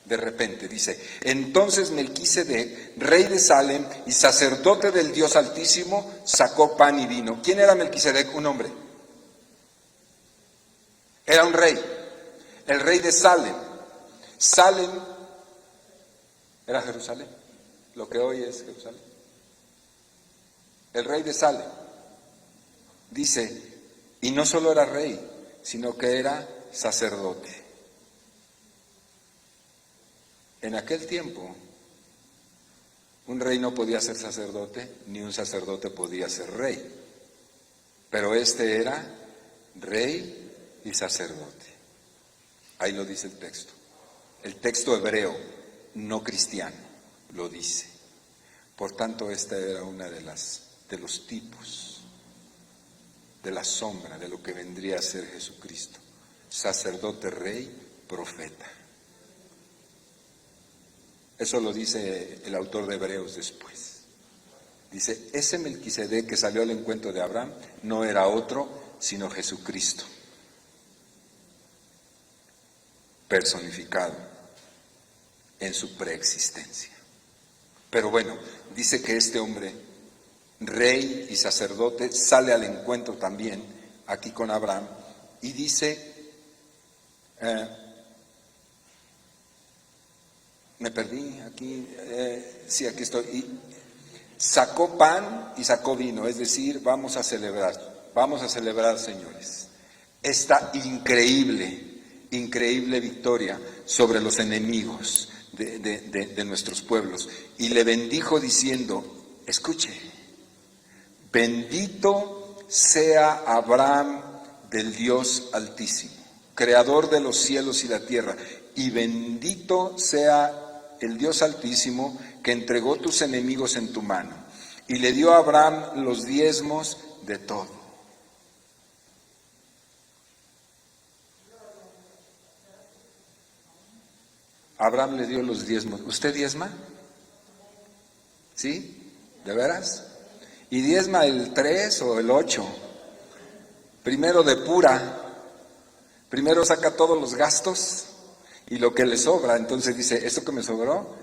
De repente dice, entonces Melquisedec, rey de Salem y sacerdote del Dios Altísimo, sacó pan y vino. ¿Quién era Melquisedec? Un hombre. Era un rey, el rey de Salem. Salem era Jerusalén, lo que hoy es Jerusalén. El rey de Salem. Dice, y no solo era rey, sino que era sacerdote. En aquel tiempo, un rey no podía ser sacerdote, ni un sacerdote podía ser rey. Pero este era rey y sacerdote. Ahí lo dice el texto. El texto hebreo, no cristiano, lo dice. Por tanto, esta era una de los tipos, de la sombra de lo que vendría a ser Jesucristo. Sacerdote, rey, profeta. Eso lo dice el autor de Hebreos después. Dice, ese Melquisedec que salió al encuentro de Abraham no era otro sino Jesucristo, personificado en su preexistencia. Pero bueno, dice que este hombre, rey y sacerdote, sale al encuentro también aquí con Abraham y dice, me perdí aquí, sí, aquí estoy. Y sacó pan y sacó vino, es decir, vamos a celebrar, señores, esta increíble victoria sobre los enemigos de nuestros pueblos. Y le bendijo diciendo, escuche, bendito sea Abraham del Dios Altísimo, creador de los cielos y la tierra, y bendito sea el Dios Altísimo, que entregó tus enemigos en tu mano. Y le dio a Abraham los diezmos de todo. Abraham le dio los diezmos. ¿Usted diezma? ¿Sí? ¿De veras? ¿Y diezma el 3 o el 8? Primero depura. Primero saca todos los gastos y lo que le sobra. Entonces dice, esto que me sobró,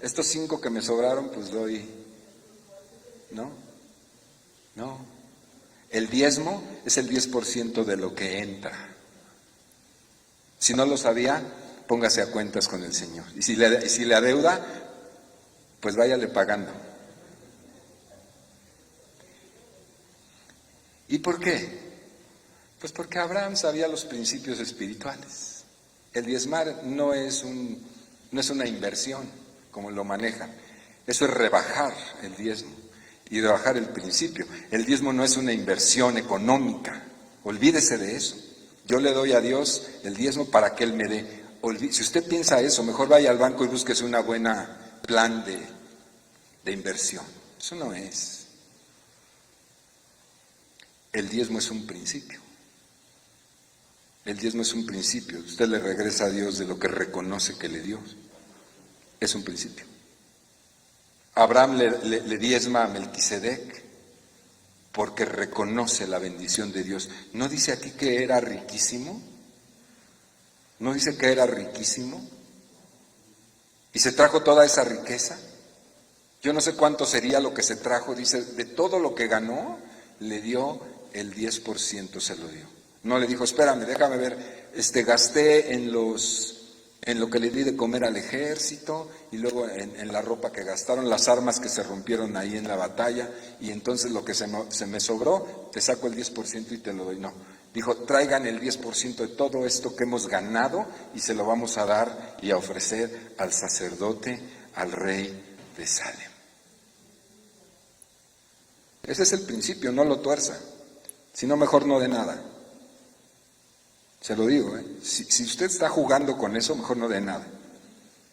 estos 5 que me sobraron, pues doy. No. El diezmo es el 10% de lo que entra. Si no lo sabía, póngase a cuentas con el Señor. Y si le adeuda, pues váyale pagando. ¿Y por qué? Pues porque Abraham sabía los principios espirituales. El diezmar no es una inversión, como lo manejan. Eso es rebajar el diezmo y rebajar el principio. El diezmo no es una inversión económica. Olvídese de eso. Yo le doy a Dios el diezmo para que Él me dé. Si usted piensa eso, mejor vaya al banco y búsquese una buena plan de inversión. Eso no es. El diezmo es un principio. El diezmo es un principio. Usted le regresa a Dios de lo que reconoce que le dio. Es un principio. Abraham le diezma a Melquisedec porque reconoce la bendición de Dios. ¿No dice aquí que era riquísimo? ¿No dice que era riquísimo? ¿Y se trajo toda esa riqueza? Yo no sé cuánto sería lo que se trajo. Dice, de todo lo que ganó, le dio el 10%, se lo dio. No le dijo, espérame, déjame ver, gasté en lo que le di de comer al ejército y luego en la ropa que gastaron, las armas que se rompieron ahí en la batalla, y entonces lo que se me sobró, te saco el 10% y te lo doy. No, dijo, traigan el 10% de todo esto que hemos ganado y se lo vamos a dar y a ofrecer al sacerdote, al rey de Salem. Ese es el principio, no lo tuerza, si no mejor no de nada. Se lo digo, si usted está jugando con eso, mejor no de nada.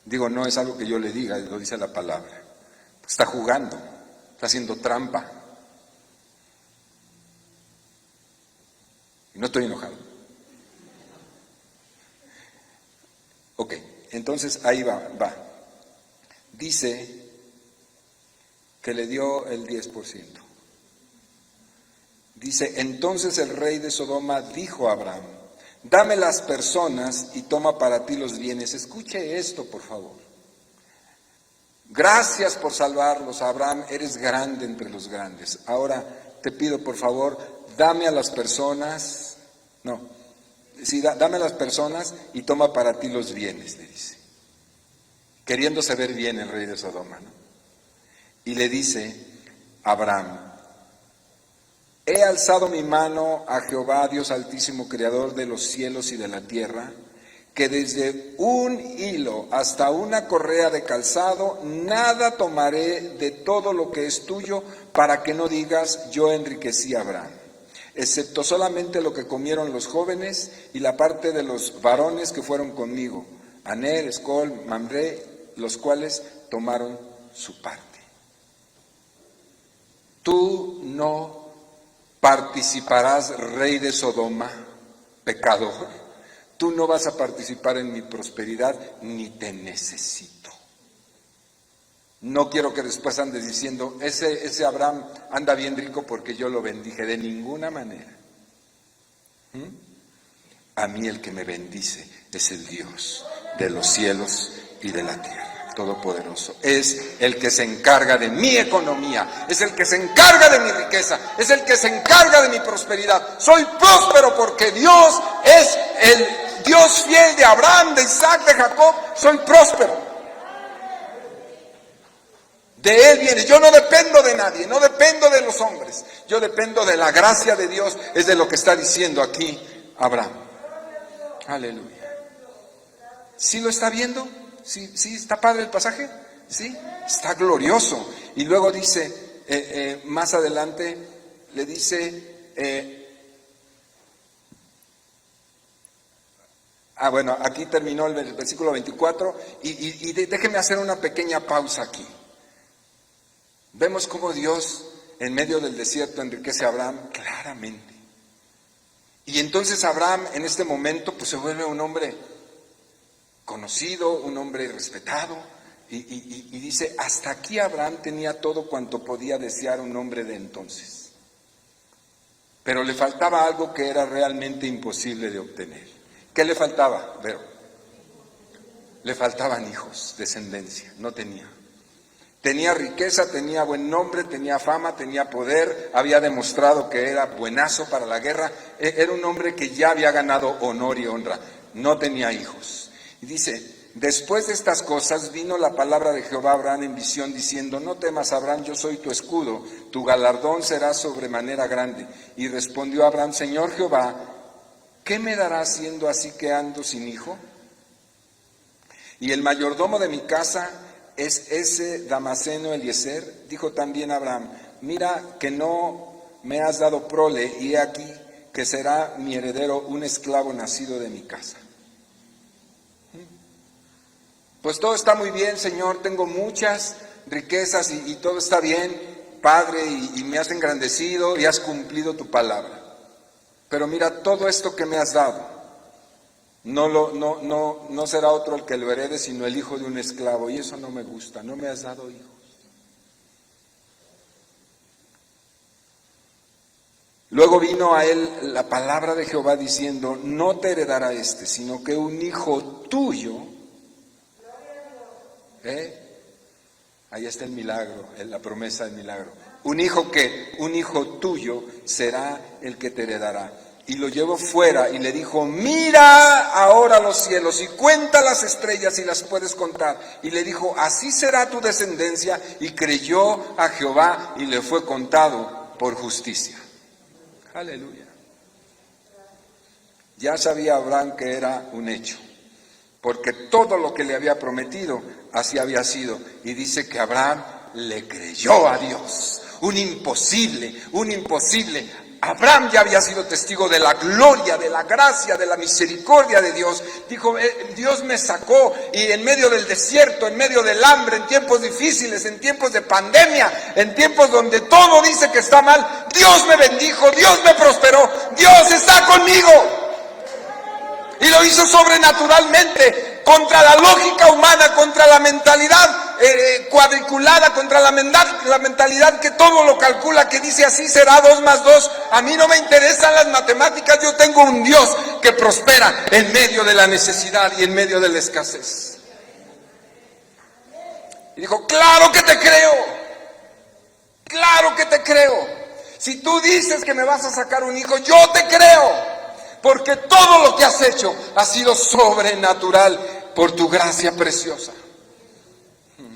Digo, no es algo que yo le diga, lo dice la palabra. Está jugando, está haciendo trampa. Y no estoy enojado. Ok, entonces ahí va. Dice que le dio el 10%. Dice, entonces el rey de Sodoma dijo a Abraham, dame las personas y toma para ti los bienes. Escuche esto, por favor. Gracias por salvarlos, Abraham, eres grande entre los grandes. Ahora te pido, por favor, dame a las personas, dame a las personas y toma para ti los bienes, le dice. Queriéndose ver bien el rey de Sodoma, ¿no? Y le dice Abraham, he alzado mi mano a Jehová, Dios altísimo, creador de los cielos y de la tierra, que desde un hilo hasta una correa de calzado, nada tomaré de todo lo que es tuyo, para que no digas, yo enriquecí a Abraham, excepto solamente lo que comieron los jóvenes y la parte de los varones que fueron conmigo, Aner, Escol, Mamre, los cuales tomaron su parte. Tú no participarás, rey de Sodoma, pecador. Tú no vas a participar en mi prosperidad, ni te necesito. No quiero que después andes diciendo, ese Abraham anda bien rico porque yo lo bendije. De ninguna manera. A mí el que me bendice es el Dios de los cielos y de la tierra. Todopoderoso, es el que se encarga de mi economía, es el que se encarga de mi riqueza, es el que se encarga de mi prosperidad. Soy próspero porque Dios es el Dios fiel de Abraham, de Isaac, de Jacob. Soy próspero. De Él viene. Yo no dependo de nadie, no dependo de los hombres. Yo dependo de la gracia de Dios. Es de lo que está diciendo aquí Abraham. Aleluya. ¿Sí lo está viendo? ¿Sí está padre el pasaje? ¿Sí? Está glorioso. Y luego dice, más adelante, le dice, bueno, aquí terminó el versículo 24, y déjeme hacer una pequeña pausa aquí. Vemos cómo Dios, en medio del desierto, enriquece a Abraham claramente. Y entonces Abraham, en este momento, pues se vuelve un hombre conocido, un hombre respetado, y dice, hasta aquí Abraham tenía todo cuanto podía desear un hombre de entonces, pero le faltaba algo que era realmente imposible de obtener. ¿Qué le faltaba? Vero, le faltaban hijos, descendencia, no tenía. Tenía riqueza, tenía buen nombre, tenía fama, tenía poder, había demostrado que era buenazo para la guerra, era un hombre que ya había ganado honor y honra, no tenía hijos. Y dice, después de estas cosas vino la palabra de Jehová a Abraham en visión diciendo, no temas, Abraham, yo soy tu escudo, tu galardón será sobremanera grande. Y respondió Abraham, Señor Jehová, ¿qué me darás siendo así que ando sin hijo? Y el mayordomo de mi casa es ese Damaseno Eliezer. Dijo también Abraham, mira que no me has dado prole, y he aquí que será mi heredero un esclavo nacido de mi casa. Pues todo está muy bien, Señor, tengo muchas riquezas y todo está bien, Padre, y me has engrandecido y has cumplido tu palabra. Pero mira, todo esto que me has dado, no será otro el que lo herede, sino el hijo de un esclavo, y eso no me gusta, no me has dado hijos. Luego vino a él la palabra de Jehová diciendo, no te heredará este, sino que un hijo tuyo. Ahí está el milagro, la promesa del milagro. Un hijo tuyo será el que te heredará. y lo llevó fuera y le dijo, mira ahora los cielos y cuenta las estrellas si las puedes contar. Y le dijo, así será tu descendencia. Y creyó a Jehová y le fue contado por justicia. Aleluya. Ya sabía Abraham que era un hecho, porque todo lo que le había prometido, así había sido. Y dice que Abraham le creyó a Dios. Un imposible. Abraham ya había sido testigo de la gloria, de la gracia, de la misericordia de Dios. Dijo, Dios me sacó y en medio del desierto, en medio del hambre, en tiempos difíciles, en tiempos de pandemia, en tiempos donde todo dice que está mal, Dios me bendijo, Dios me prosperó, Dios está conmigo. Y lo hizo sobrenaturalmente, contra la lógica humana, contra la mentalidad cuadriculada, contra la mentalidad que todo lo calcula, que dice así será 2 más 2. A mí no me interesan las matemáticas, yo tengo un Dios que prospera en medio de la necesidad y en medio de la escasez. Y dijo, claro que te creo, claro que te creo. Si tú dices que me vas a sacar un hijo, yo te creo. Porque todo lo que has hecho ha sido sobrenatural por tu gracia preciosa.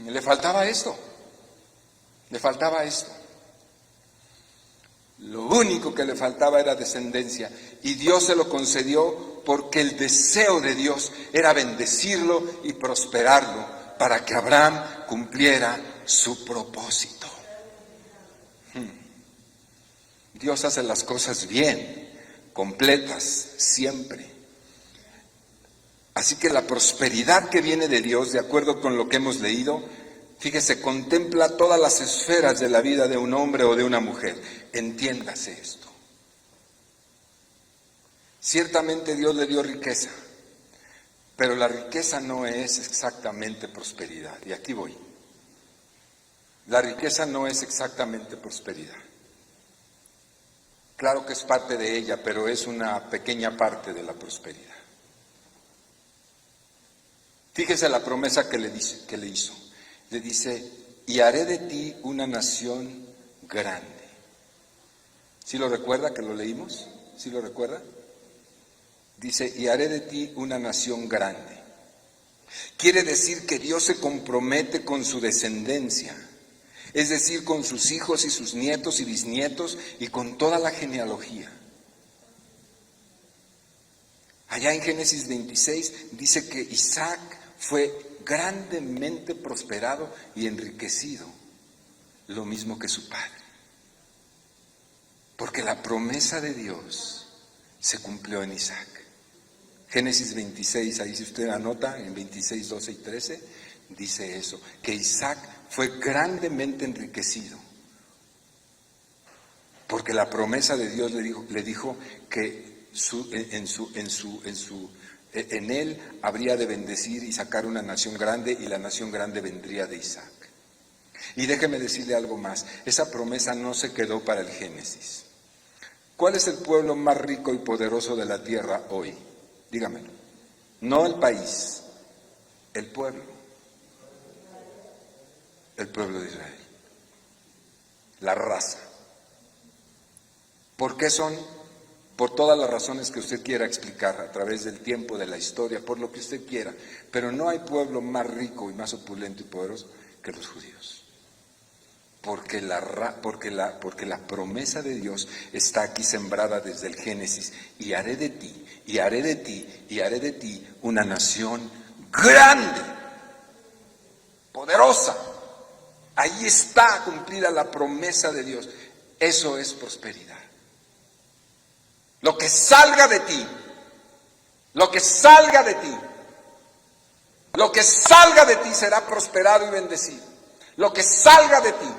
Le faltaba esto. Le faltaba esto. Lo único que le faltaba era descendencia. Y Dios se lo concedió porque el deseo de Dios era bendecirlo y prosperarlo para que Abraham cumpliera su propósito. Dios hace las cosas bien, completas, siempre. Así que la prosperidad que viene de Dios, de acuerdo con lo que hemos leído, fíjese, contempla todas las esferas de la vida de un hombre o de una mujer. Entiéndase esto. Ciertamente Dios le dio riqueza, pero la riqueza no es exactamente prosperidad. Y aquí voy. La riqueza no es exactamente prosperidad. Claro que es parte de ella, pero es una pequeña parte de la prosperidad. Fíjese la promesa que le hizo. Le dice, y haré de ti una nación grande. ¿Sí lo recuerda que lo leímos? ¿Sí lo recuerda? Dice, y haré de ti una nación grande. Quiere decir que Dios se compromete con su descendencia. Es decir, con sus hijos y sus nietos y bisnietos y con toda la genealogía. Allá en Génesis 26 dice que Isaac fue grandemente prosperado y enriquecido, lo mismo que su padre. Porque la promesa de Dios se cumplió en Isaac. Génesis 26, ahí si usted anota, en 26, 12 y 13, dice eso, que Isaac fue grandemente enriquecido, porque la promesa de Dios le dijo que en él habría de bendecir y sacar una nación grande, y la nación grande vendría de Isaac. Y déjeme decirle algo más, esa promesa no se quedó para el Génesis. ¿Cuál es el pueblo más rico y poderoso de la tierra hoy? Dígamelo. No el país, el pueblo. El pueblo de Israel, la raza. ¿Por qué son? Por todas las razones que usted quiera explicar, a través del tiempo, de la historia, por lo que usted quiera. Pero no hay pueblo más rico y más opulento y poderoso que los judíos. Porque la promesa de Dios está aquí sembrada desde el Génesis. Y haré de ti, y haré de ti, y haré de ti una nación grande, poderosa. Ahí está cumplida la promesa de Dios. Eso es prosperidad. Lo que salga de ti, lo que salga de ti, lo que salga de ti será prosperado y bendecido. Lo que salga de ti.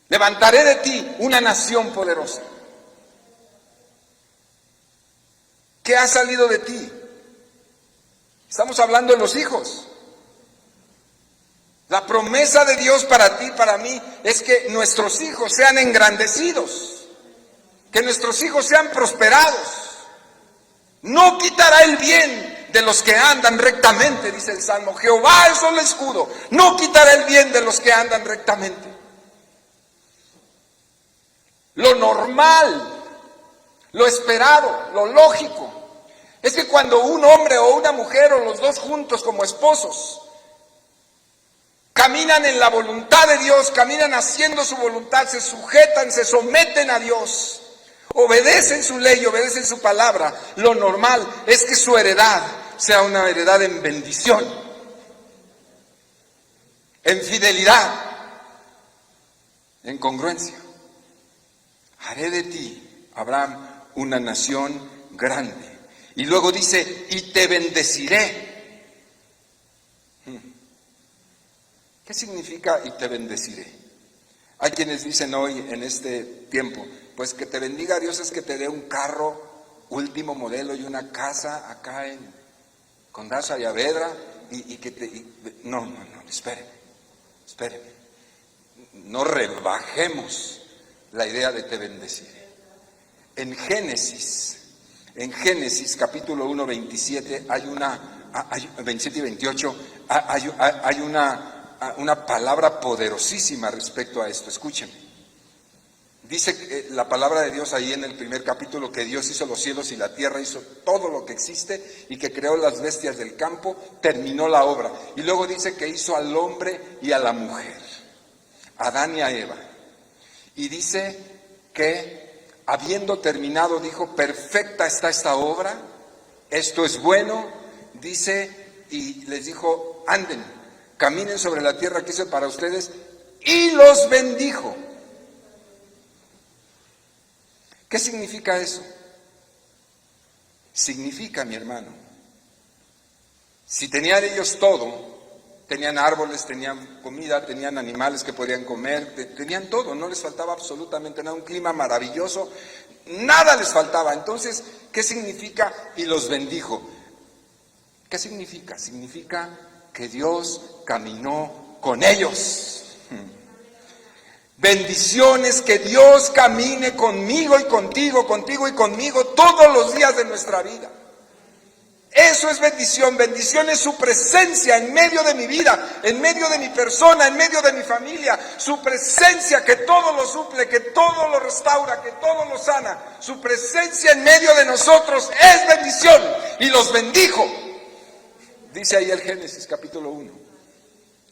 Levantaré de ti una nación poderosa. ¿Qué ha salido de ti? Estamos hablando de los hijos. La promesa de Dios para ti, para mí, es que nuestros hijos sean engrandecidos, que nuestros hijos sean prosperados. No quitará el bien de los que andan rectamente, dice el Salmo. Jehová es el escudo, no quitará el bien de los que andan rectamente. Lo normal lo esperado, lo lógico. Es que cuando un hombre o una mujer o los dos juntos como esposos caminan en la voluntad de Dios, caminan haciendo su voluntad, se sujetan, se someten a Dios, obedecen su ley, obedecen su palabra, lo normal es que su heredad sea una heredad en bendición, en fidelidad, en congruencia. Haré de ti, Abraham, una nación grande. Y luego dice, y te bendeciré. ¿Qué significa y te bendeciré? Hay quienes dicen hoy, en este tiempo, pues que te bendiga Dios es que te dé un carro último modelo y una casa acá en Condado Saavedra y que te... No, espéreme. No rebajemos la idea de te bendeciré. En Génesis capítulo 1, 27, 27 y 28, hay una palabra poderosísima respecto a esto. Escúchenme. Dice la palabra de Dios ahí en el primer capítulo que Dios hizo los cielos y la tierra, hizo todo lo que existe y que creó las bestias del campo, terminó la obra. Y luego dice que hizo al hombre y a la mujer, a Adán y a Eva. Y dice que habiendo terminado, dijo, perfecta está esta obra, esto es bueno, dice, y les dijo, anden, caminen sobre la tierra que hice para ustedes, y los bendijo. ¿Qué significa eso? Significa, mi hermano, si tenían ellos todo, tenían árboles, tenían comida, tenían animales que podían comer, tenían todo, no les faltaba absolutamente nada, un clima maravilloso, nada les faltaba. Entonces, ¿qué significa? Y los bendijo. ¿Qué significa? Significa que Dios caminó con ellos. Bendiciones, que Dios camine conmigo y contigo, contigo y conmigo todos los días de nuestra vida. Eso es bendición. Bendición es su presencia en medio de mi vida, en medio de mi persona, en medio de mi familia. Su presencia que todo lo suple, que todo lo restaura, que todo lo sana. Su presencia en medio de nosotros es bendición. Y los bendijo. Dice ahí el Génesis capítulo 1.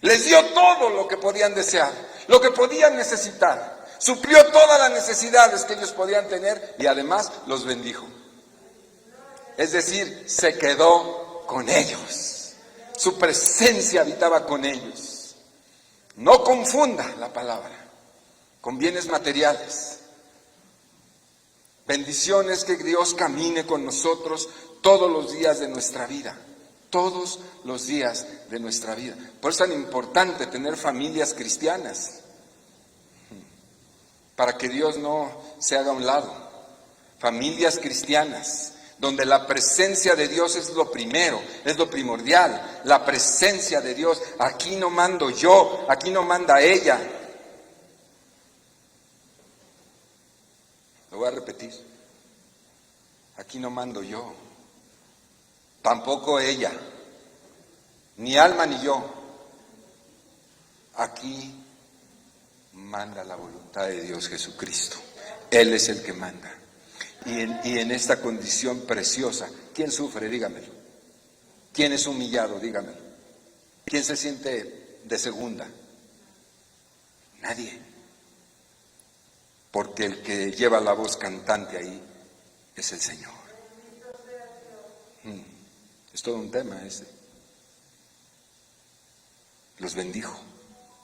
Les dio todo lo que podían desear, lo que podían necesitar. Suplió todas las necesidades que ellos podían tener y además los bendijo. Es decir, se quedó con ellos. Su presencia habitaba con ellos. No confunda la palabra con bienes materiales. Bendición es que Dios camine con nosotros todos los días de nuestra vida. Todos los días de nuestra vida. Por eso es tan importante tener familias cristianas. Para que Dios no se haga a un lado. Familias cristianas, donde la presencia de Dios es lo primero, es lo primordial. La presencia de Dios. Aquí no mando yo, aquí no manda ella. Lo voy a repetir. Aquí no mando yo. Tampoco ella. Ni Alma ni yo. Aquí manda la voluntad de Dios Jesucristo. Él es el que manda. Y en esta condición preciosa, ¿quién sufre? Dígamelo. ¿Quién es humillado? Dígamelo. ¿Quién se siente de segunda? Nadie. Porque el que lleva la voz cantante ahí es el Señor. Es todo un tema ese. Los bendijo.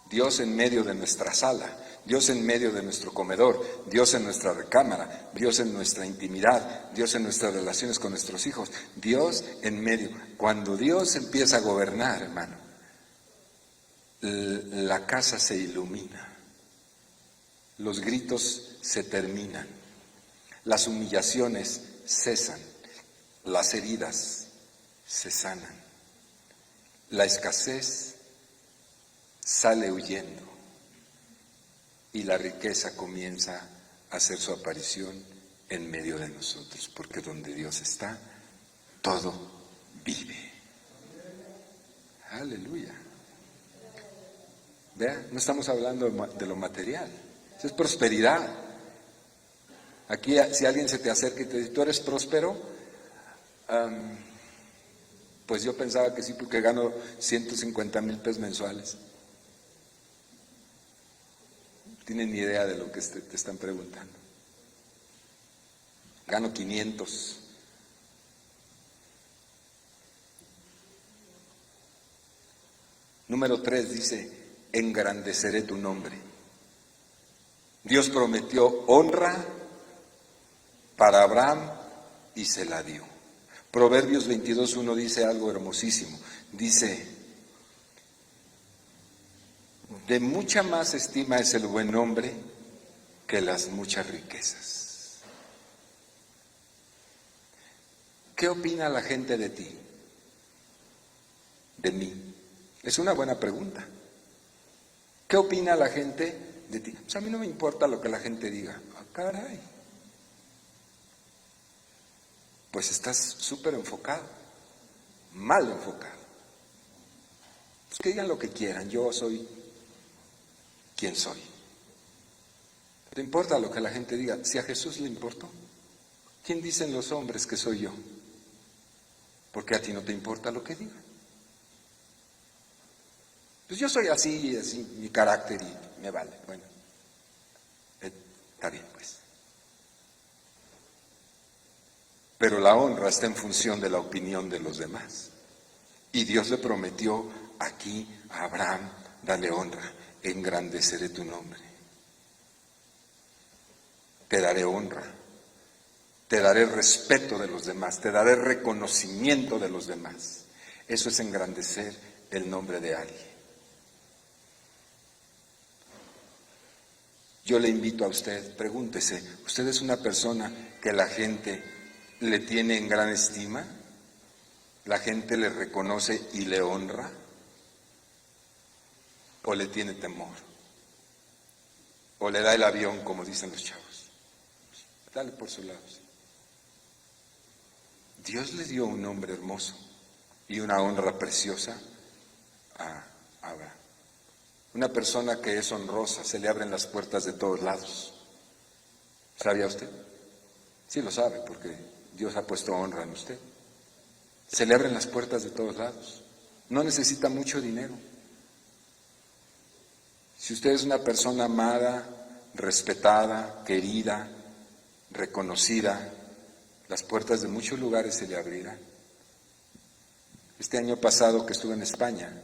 Dios en medio de nuestra sala, Dios en medio de nuestro comedor, Dios en nuestra recámara, Dios en nuestra intimidad, Dios en nuestras relaciones con nuestros hijos, Dios en medio. Cuando Dios empieza a gobernar, hermano, la casa se ilumina, los gritos se terminan, las humillaciones cesan, las heridas se sanan, la escasez sale huyendo y la riqueza comienza a hacer su aparición en medio de nosotros, porque donde Dios está, todo vive. Aleluya. Vea, no estamos hablando de lo material, eso es prosperidad. Aquí, si alguien se te acerca y te dice, ¿tú eres próspero? Pues yo pensaba que sí, porque gano 150,000 pesos mensuales. No tienen ni idea de lo que te están preguntando. Gano 500. Número 3 dice, engrandeceré tu nombre. Dios prometió honra para Abraham y se la dio. Proverbios 22:1 dice algo hermosísimo. Dice, de mucha más estima es el buen hombre que las muchas riquezas. ¿Qué opina la gente de ti? De mí. Es una buena pregunta. ¿Qué opina la gente de ti? Pues a mí no me importa lo que la gente diga. Ah, caray. Pues estás súper enfocado, mal enfocado. Pues que digan lo que quieran, yo soy quien soy. ¿Te importa lo que la gente diga? Si a Jesús le importó, ¿quién dicen los hombres que soy yo? Porque a ti no te importa lo que digan. Pues yo soy así, mi carácter y me vale. Bueno, está bien pues. Pero la honra está en función de la opinión de los demás. Y Dios le prometió aquí a Abraham, dale honra, engrandeceré tu nombre. Te daré honra, te daré respeto de los demás, te daré reconocimiento de los demás. Eso es engrandecer el nombre de alguien. Yo le invito a usted, pregúntese, ¿usted es una persona que la gente le tiene en gran estima? ¿La gente le reconoce y le honra? ¿O le tiene temor? ¿O le da el avión, como dicen los chavos? Dale por su lado. Dios le dio un nombre hermoso y una honra preciosa a Abraham. Una persona que es honrosa, se le abren las puertas de todos lados. ¿Sabía usted? Sí lo sabe, porque Dios ha puesto honra en usted. Se le abren las puertas de todos lados. No necesita mucho dinero. Si usted es una persona amada, respetada, querida, reconocida, las puertas de muchos lugares se le abrirán. Este año pasado que estuve en España,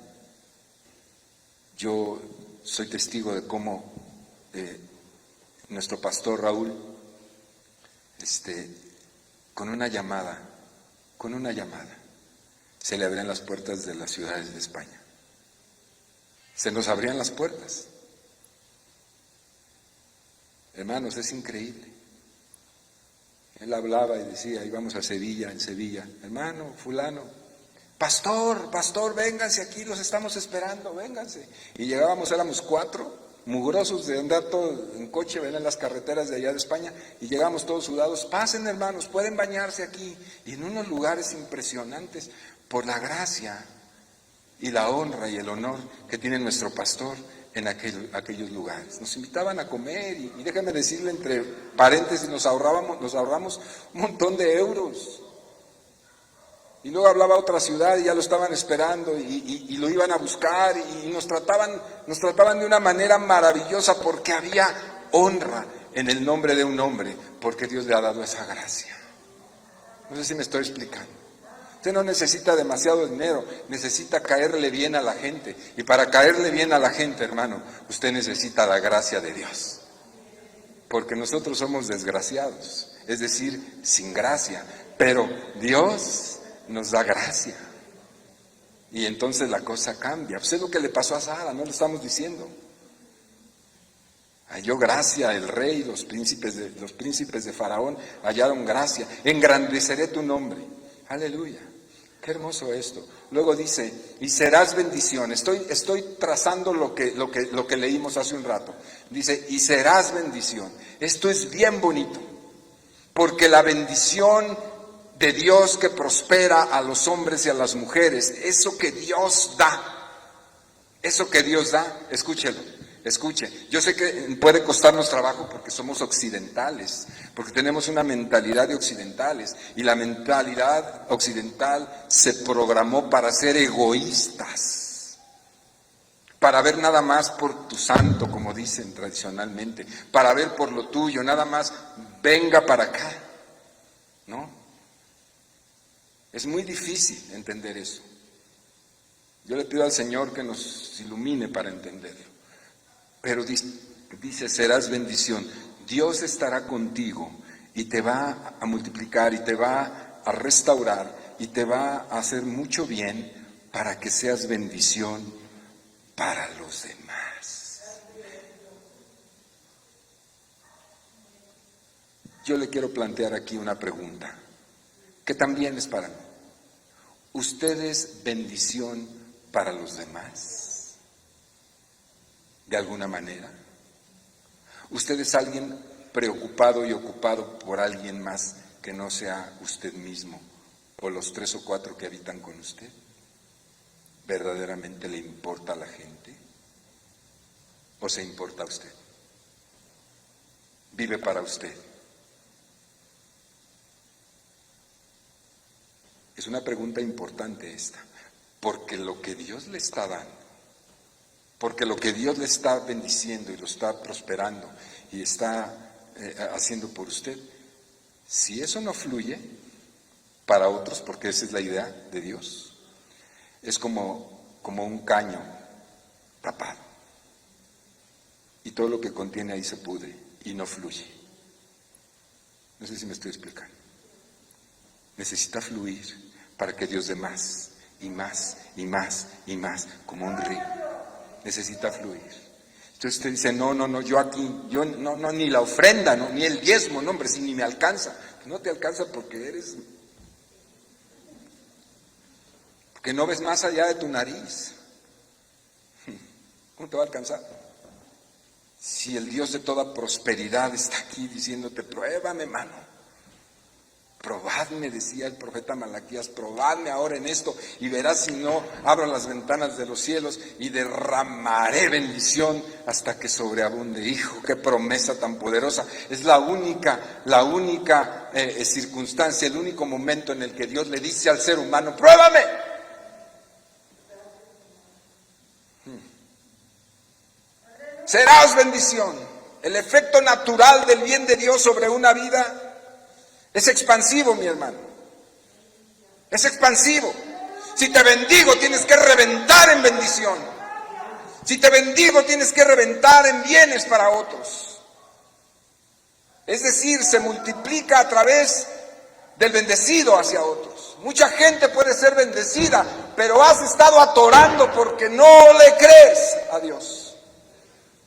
yo soy testigo de cómo nuestro pastor Raúl, con una llamada, se le abrían las puertas de las ciudades de España. Se nos abrían las puertas. Hermanos, es increíble. Él hablaba y decía, íbamos a Sevilla, en Sevilla, hermano, fulano, pastor, vénganse aquí, los estamos esperando, vénganse. Y llegábamos, éramos 4, mugrosos de andar todo en coche, ven en las carreteras de allá de España, y llegábamos todos sudados, pasen hermanos, pueden bañarse aquí, y en unos lugares impresionantes, por la gracia y la honra y el honor que tiene nuestro pastor en aquellos lugares. Nos invitaban a comer y déjame decirle entre paréntesis, nos ahorramos un montón de euros. Y luego hablaba a otra ciudad y ya lo estaban esperando y lo iban a buscar y nos trataban de una manera maravillosa porque había honra en el nombre de un hombre, porque Dios le ha dado esa gracia. No sé si me estoy explicando. Usted no necesita demasiado dinero, necesita caerle bien a la gente. Y para caerle bien a la gente, hermano, usted necesita la gracia de Dios. Porque nosotros somos desgraciados, es decir, sin gracia. Pero Dios nos da gracia. Y entonces la cosa cambia. Pues es lo que le pasó a Sara, no lo estamos diciendo. Halló gracia el rey, los príncipes de Faraón hallaron gracia. Engrandeceré tu nombre. Aleluya. Qué hermoso esto. Luego dice, y serás bendición. Estoy trazando lo que leímos hace un rato. Dice, y serás bendición. Esto es bien bonito, porque la bendición de Dios que prospera a los hombres y a las mujeres, eso que Dios da, escúchelo, Escuche, yo sé que puede costarnos trabajo porque somos occidentales, porque tenemos una mentalidad de occidentales, y la mentalidad occidental se programó para ser egoístas, para ver nada más por tu santo, como dicen tradicionalmente, para ver por lo tuyo, nada más venga para acá, ¿no? Es muy difícil entender eso. Yo le pido al Señor que nos ilumine para entenderlo. Pero dice, serás bendición. Dios estará contigo y te va a multiplicar y te va a restaurar y te va a hacer mucho bien para que seas bendición para los demás. Yo le quiero plantear aquí una pregunta, que también es para mí. ¿Usted es bendición para los demás? ¿De alguna manera? ¿Usted es alguien preocupado y ocupado por alguien más que no sea usted mismo o los 3 o 4 que habitan con usted? ¿Verdaderamente le importa a la gente? ¿O se importa a usted? ¿Vive para usted? Es una pregunta importante esta, porque lo que Dios le está dando, porque lo que Dios le está bendiciendo y lo está prosperando y está haciendo por usted, si eso no fluye para otros, porque esa es la idea de Dios, es como un caño tapado y todo lo que contiene ahí se pudre y no fluye. No sé si me estoy explicando. Necesita fluir para que Dios dé más y más y más y más, como un río. Necesita fluir. Entonces usted dice, no, yo aquí, no, ni la ofrenda, no, ni el diezmo, no, hombre, si ni me alcanza. No te alcanza porque no ves más allá de tu nariz. ¿Cómo te va a alcanzar? Si el Dios de toda prosperidad está aquí diciéndote, pruébame, mano. Probadme, decía el profeta Malaquías, probadme ahora en esto y verás si no abro las ventanas de los cielos y derramaré bendición hasta que sobreabunde. Hijo, qué promesa tan poderosa. Es la única circunstancia, el único momento en el que Dios le dice al ser humano, pruébame. Serás bendición. El efecto natural del bien de Dios sobre una vida es expansivo, mi hermano. Es expansivo. Si te bendigo, tienes que reventar en bendición. Si te bendigo, tienes que reventar en bienes para otros. Es decir, se multiplica a través del bendecido hacia otros. Mucha gente puede ser bendecida, pero has estado atorando porque no le crees a Dios.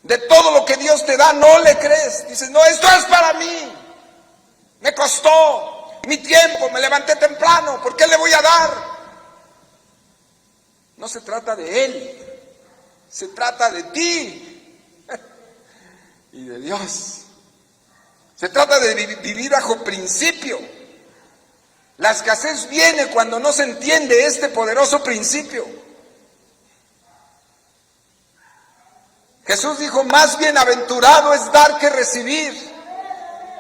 De todo lo que Dios te da, no le crees. Dices, no, esto es para mí. Me costó mi tiempo, me levanté temprano, ¿por qué le voy a dar? No se trata de Él, se trata de ti y de Dios. Se trata de vivir bajo principio. La escasez viene cuando no se entiende este poderoso principio. Jesús dijo, más bienaventurado es dar que recibir.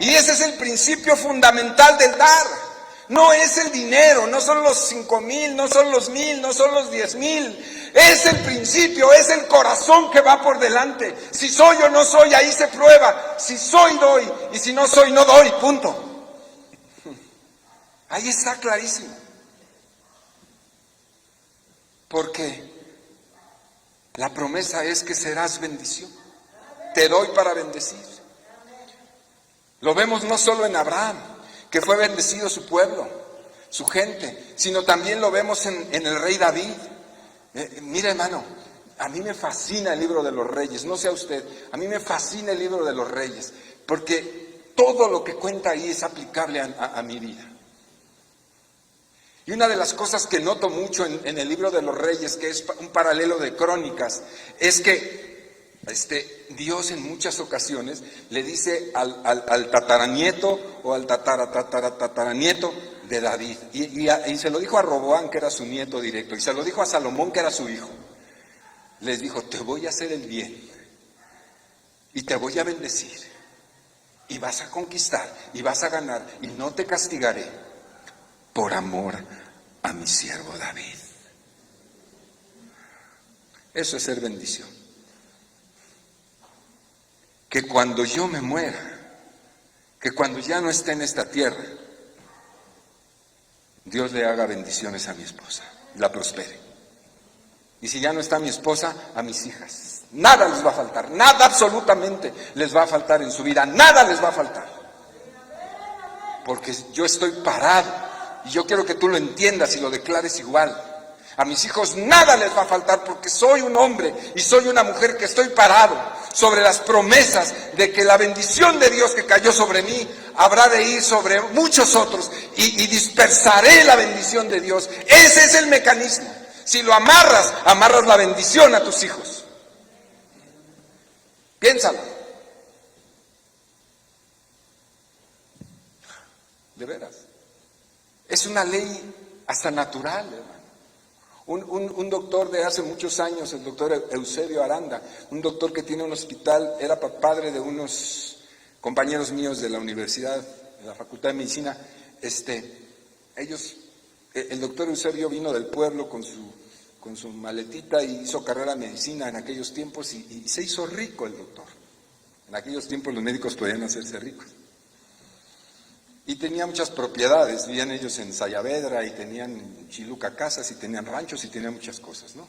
Y ese es el principio fundamental del dar. No es el dinero, no son los 5,000, no son los 1,000, no son los 10,000. Es el principio, es el corazón que va por delante. Si soy o no soy, ahí se prueba. Si soy, doy. Y si no soy, no doy. Punto. Ahí está clarísimo. Porque la promesa es que serás bendición. Te doy para bendecir. Lo vemos no solo en Abraham, que fue bendecido su pueblo, su gente, sino también lo vemos en el rey David. Mira, hermano, a mí me fascina el libro de los Reyes, no sé a usted, a mí me fascina el libro de los Reyes, porque todo lo que cuenta ahí es aplicable a mi vida. Y una de las cosas que noto mucho en el libro de los Reyes, que es un paralelo de Crónicas, es que Dios en muchas ocasiones le dice al tataranieto o al tataranieto de David, y se lo dijo a Roboán, que era su nieto directo, y se lo dijo a Salomón, que era su hijo. Les dijo, te voy a hacer el bien, y te voy a bendecir, y vas a conquistar, y vas a ganar, y no te castigaré, por amor a mi siervo David. Eso es ser bendición. Que cuando yo me muera, que cuando ya no esté en esta tierra, Dios le haga bendiciones a mi esposa, la prospere. Y si ya no está mi esposa, a mis hijas. Nada les va a faltar, nada absolutamente les va a faltar en su vida, nada les va a faltar. Porque yo estoy parado y yo quiero que tú lo entiendas y lo declares igual. A mis hijos nada les va a faltar porque soy un hombre y soy una mujer que estoy parado sobre las promesas de que la bendición de Dios que cayó sobre mí habrá de ir sobre muchos otros y dispersaré la bendición de Dios. Ese es el mecanismo. Si lo amarras, amarras la bendición a tus hijos. Piénsalo. De veras. Es una ley hasta natural, hermano. Un doctor de hace muchos años, el doctor Eusebio Aranda, un doctor que tiene un hospital, era padre de unos compañeros míos de la universidad, de la Facultad de Medicina. El doctor Eusebio vino del pueblo con su maletita y hizo carrera de medicina en aquellos tiempos y se hizo rico el doctor. En aquellos tiempos los médicos podían hacerse ricos. Y tenía muchas propiedades, vivían ellos en Sayavedra y tenían Chiluca casas y tenían ranchos y tenían muchas cosas, ¿no?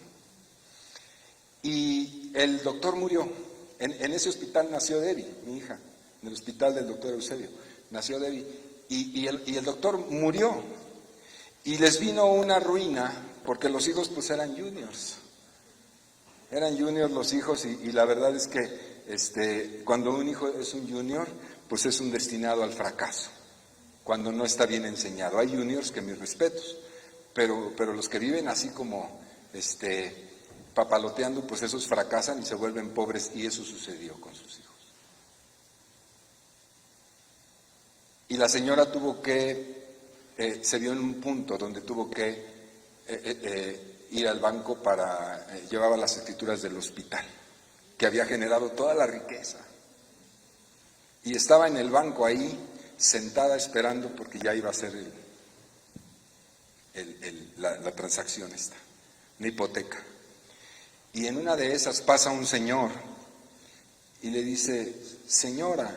Y el doctor murió. En ese hospital nació Debbie, mi hija, en el hospital del doctor Eusebio. Nació Debbie y el doctor murió. Y les vino una ruina porque los hijos pues eran juniors. Eran juniors los hijos y la verdad es que cuando un hijo es un junior, pues es un destinado al fracaso. Cuando no está bien enseñado. Hay juniors que mis respetos, pero los que viven así como papaloteando, pues esos fracasan y se vuelven pobres, y eso sucedió con sus hijos. Y la señora se vio en un punto donde tuvo que ir al banco llevaba las escrituras del hospital, que había generado toda la riqueza. Y estaba en el banco ahí, sentada esperando porque ya iba a ser la transacción esta, una hipoteca. Y en una de esas pasa un señor y le dice, señora,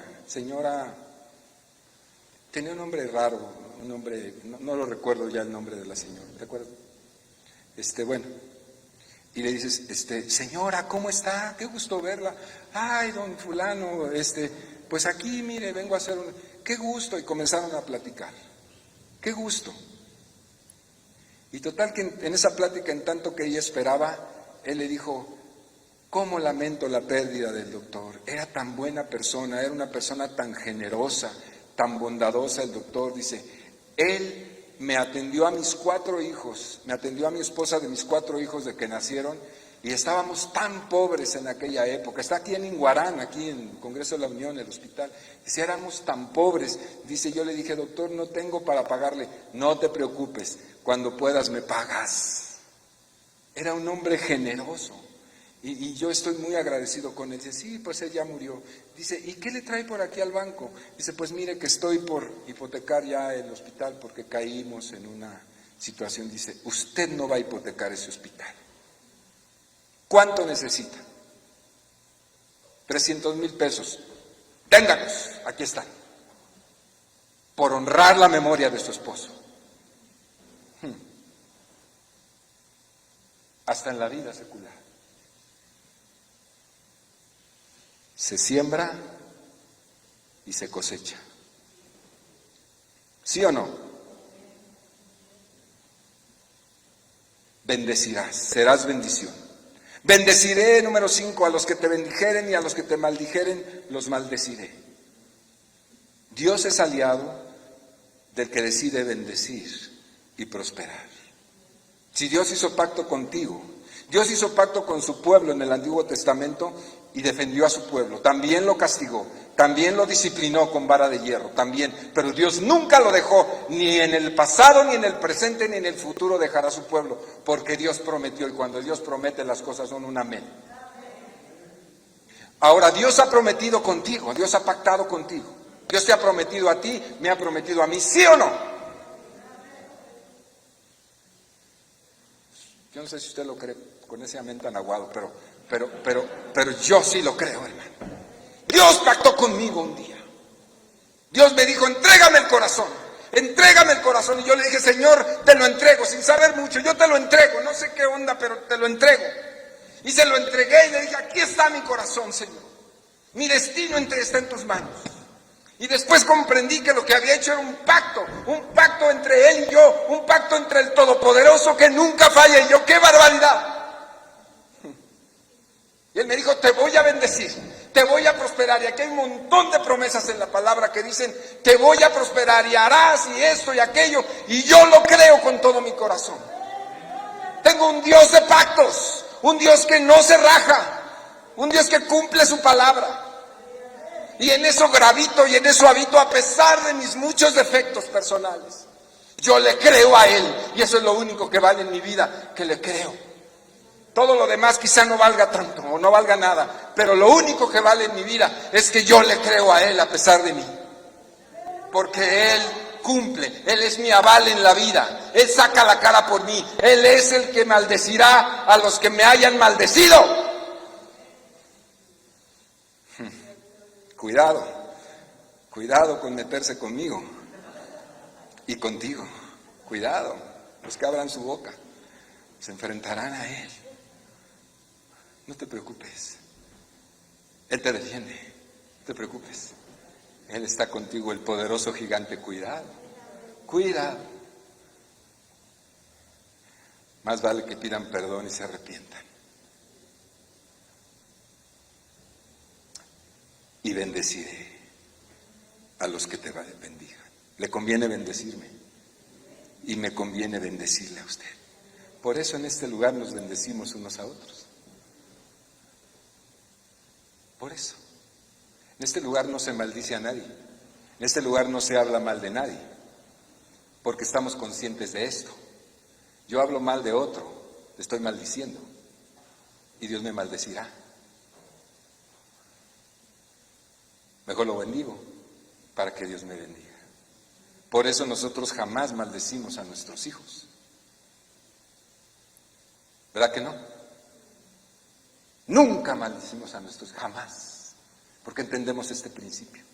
tenía un nombre raro, un nombre, no lo recuerdo ya el nombre de la señora, ¿te acuerdas? Bueno, y le dices, señora, ¿cómo está? Qué gusto verla. Ay, don fulano, pues aquí, mire, vengo a hacer qué gusto, y comenzaron a platicar. Qué gusto. Y total que en esa plática, en tanto que ella esperaba, él le dijo, cómo lamento la pérdida del doctor. Era tan buena persona, era una persona tan generosa, tan bondadosa el doctor. Dice, él me atendió a mis 4 hijos, me atendió a mi esposa de mis 4 hijos de que nacieron, y estábamos tan pobres en aquella época. Está aquí en Inguarán, aquí en el Congreso de la Unión, el hospital. Dice, éramos tan pobres. Dice, yo le dije, doctor, no tengo para pagarle. No te preocupes, cuando puedas me pagas. Era un hombre generoso. Y yo estoy muy agradecido con él. Dice, sí, pues él ya murió. Dice, ¿y qué le trae por aquí al banco? Dice, pues mire que estoy por hipotecar ya el hospital porque caímos en una situación. Dice, usted no va a hipotecar ese hospital. ¿Cuánto necesita? 300,000 pesos. Téngalos, aquí están. Por honrar la memoria de su esposo. Hasta en la vida secular. Se siembra y se cosecha. ¿Sí o no? Bendecirás, serás bendición. Bendeciré, número 5, a los que te bendijeren y a los que te maldijeren, los maldeciré. Dios es aliado del que decide bendecir y prosperar. Si Dios hizo pacto contigo, Dios hizo pacto con su pueblo en el Antiguo Testamento y defendió a su pueblo. También lo castigó, también lo disciplinó con vara de hierro, también. Pero Dios nunca lo dejó, ni en el pasado, ni en el presente, ni en el futuro dejará a su pueblo, porque Dios prometió, y cuando Dios promete las cosas son un amén. Ahora, Dios ha prometido contigo, Dios ha pactado contigo. Dios te ha prometido a ti, me ha prometido a mí, ¿sí o no? Yo no sé si usted lo cree con ese amén tan aguado, pero yo sí lo creo, hermano. Dios pactó conmigo un día. Dios me dijo, entrégame el corazón. Entrégame el corazón. Y yo le dije, Señor, te lo entrego, sin saber mucho, yo te lo entrego. No sé qué onda, pero te lo entrego. Y se lo entregué y le dije, aquí está mi corazón, Señor. Mi destino está en tus manos. Y después comprendí que lo que había hecho era un pacto entre Él y yo, un pacto entre el Todopoderoso que nunca falla. Y yo, ¡qué barbaridad! Y Él me dijo, te voy a bendecir, te voy a prosperar. Y aquí hay un montón de promesas en la palabra que dicen, te voy a prosperar y harás y esto y aquello. Y yo lo creo con todo mi corazón. Tengo un Dios de pactos, un Dios que no se raja, un Dios que cumple su palabra. Y en eso gravito y en eso habito a pesar de mis muchos defectos personales. Yo le creo a Él y eso es lo único que vale en mi vida, que le creo. Todo lo demás quizá no valga tanto o no valga nada, pero lo único que vale en mi vida es que yo le creo a Él a pesar de mí. Porque Él cumple, Él es mi aval en la vida, Él saca la cara por mí, Él es el que maldecirá a los que me hayan maldecido. Cuidado con meterse conmigo y contigo. Cuidado, los que abran su boca se enfrentarán a Él. No te preocupes, Él te defiende, no te preocupes. Él está contigo, el poderoso gigante. Cuidado. Más vale que pidan perdón y se arrepientan. Y bendeciré a los que te bendigan. Le conviene bendecirme y me conviene bendecirle a usted. Por eso en este lugar nos bendecimos unos a otros. Por eso. En este lugar no se maldice a nadie. En este lugar no se habla mal de nadie. Porque estamos conscientes de esto. Yo hablo mal de otro, le estoy maldiciendo. Y Dios me maldecirá. Mejor lo bendigo para que Dios me bendiga. Por eso nosotros jamás maldecimos a nuestros hijos. ¿Verdad que no? Nunca maldecimos a nuestros hijos, jamás. Porque entendemos este principio.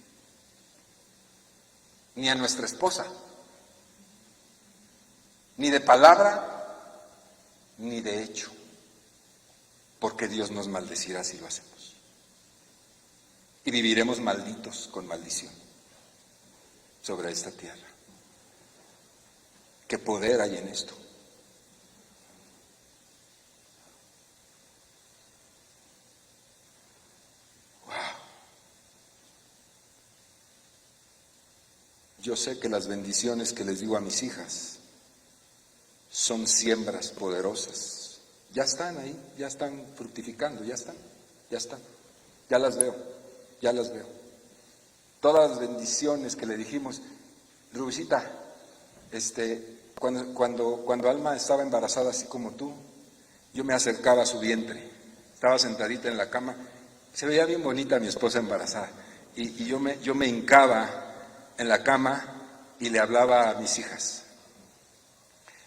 Ni a nuestra esposa. Ni de palabra, ni de hecho. Porque Dios nos maldecirá si lo hacemos. Y viviremos malditos con maldición sobre esta tierra. ¿Qué poder hay en esto? Wow. Yo sé que las bendiciones que les digo a mis hijas son siembras poderosas. Ya están ahí, ya están fructificando, ya están. Ya las veo. Todas las bendiciones que le dijimos, Rubicita, cuando Alma estaba embarazada así como tú, yo me acercaba a su vientre, estaba sentadita en la cama, se veía bien bonita mi esposa embarazada, y yo me hincaba en la cama y le hablaba a mis hijas.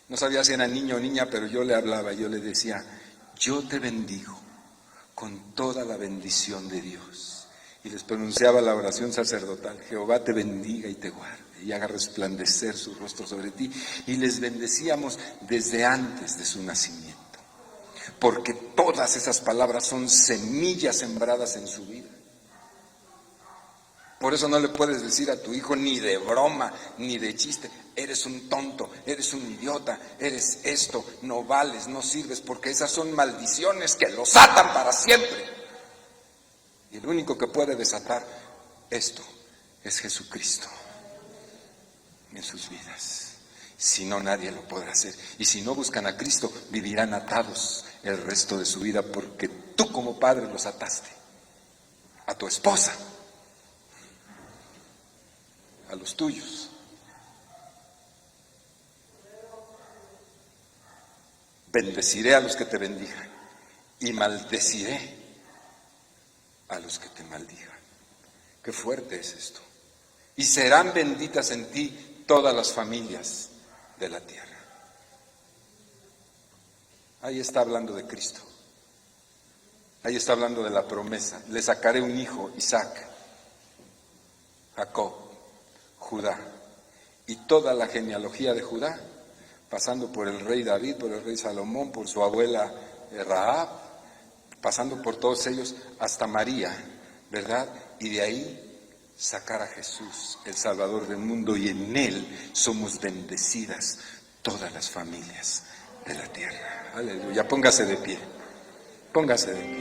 No sabía si era niño o niña, pero yo le hablaba, yo le decía, yo te bendigo con toda la bendición de Dios. Y les pronunciaba la oración sacerdotal, Jehová te bendiga y te guarde y haga resplandecer su rostro sobre ti. Y les bendecíamos desde antes de su nacimiento, porque todas esas palabras son semillas sembradas en su vida. Por eso no le puedes decir a tu hijo ni de broma, ni de chiste, eres un tonto, eres un idiota, eres esto, no vales, no sirves, porque esas son maldiciones que los atan para siempre. Y el único que puede desatar esto es Jesucristo en sus vidas. Si no, nadie lo podrá hacer. Y si no buscan a Cristo, vivirán atados el resto de su vida, porque tú como padre los ataste. A tu esposa, a los tuyos. Bendeciré a los que te bendigan y maldeciré a los que te maldigan. Qué fuerte es esto. Y serán benditas en ti todas las familias de la tierra. Ahí está hablando de Cristo. Ahí está hablando de la promesa. Le sacaré un hijo, Isaac, Jacob, Judá. Y toda la genealogía de Judá, pasando por el rey David, por el rey Salomón, por su abuela Rahab, pasando por todos ellos hasta María, ¿verdad? Y de ahí sacar a Jesús, el Salvador del mundo, y en Él somos bendecidas todas las familias de la tierra. Aleluya. Póngase de pie. Póngase de pie.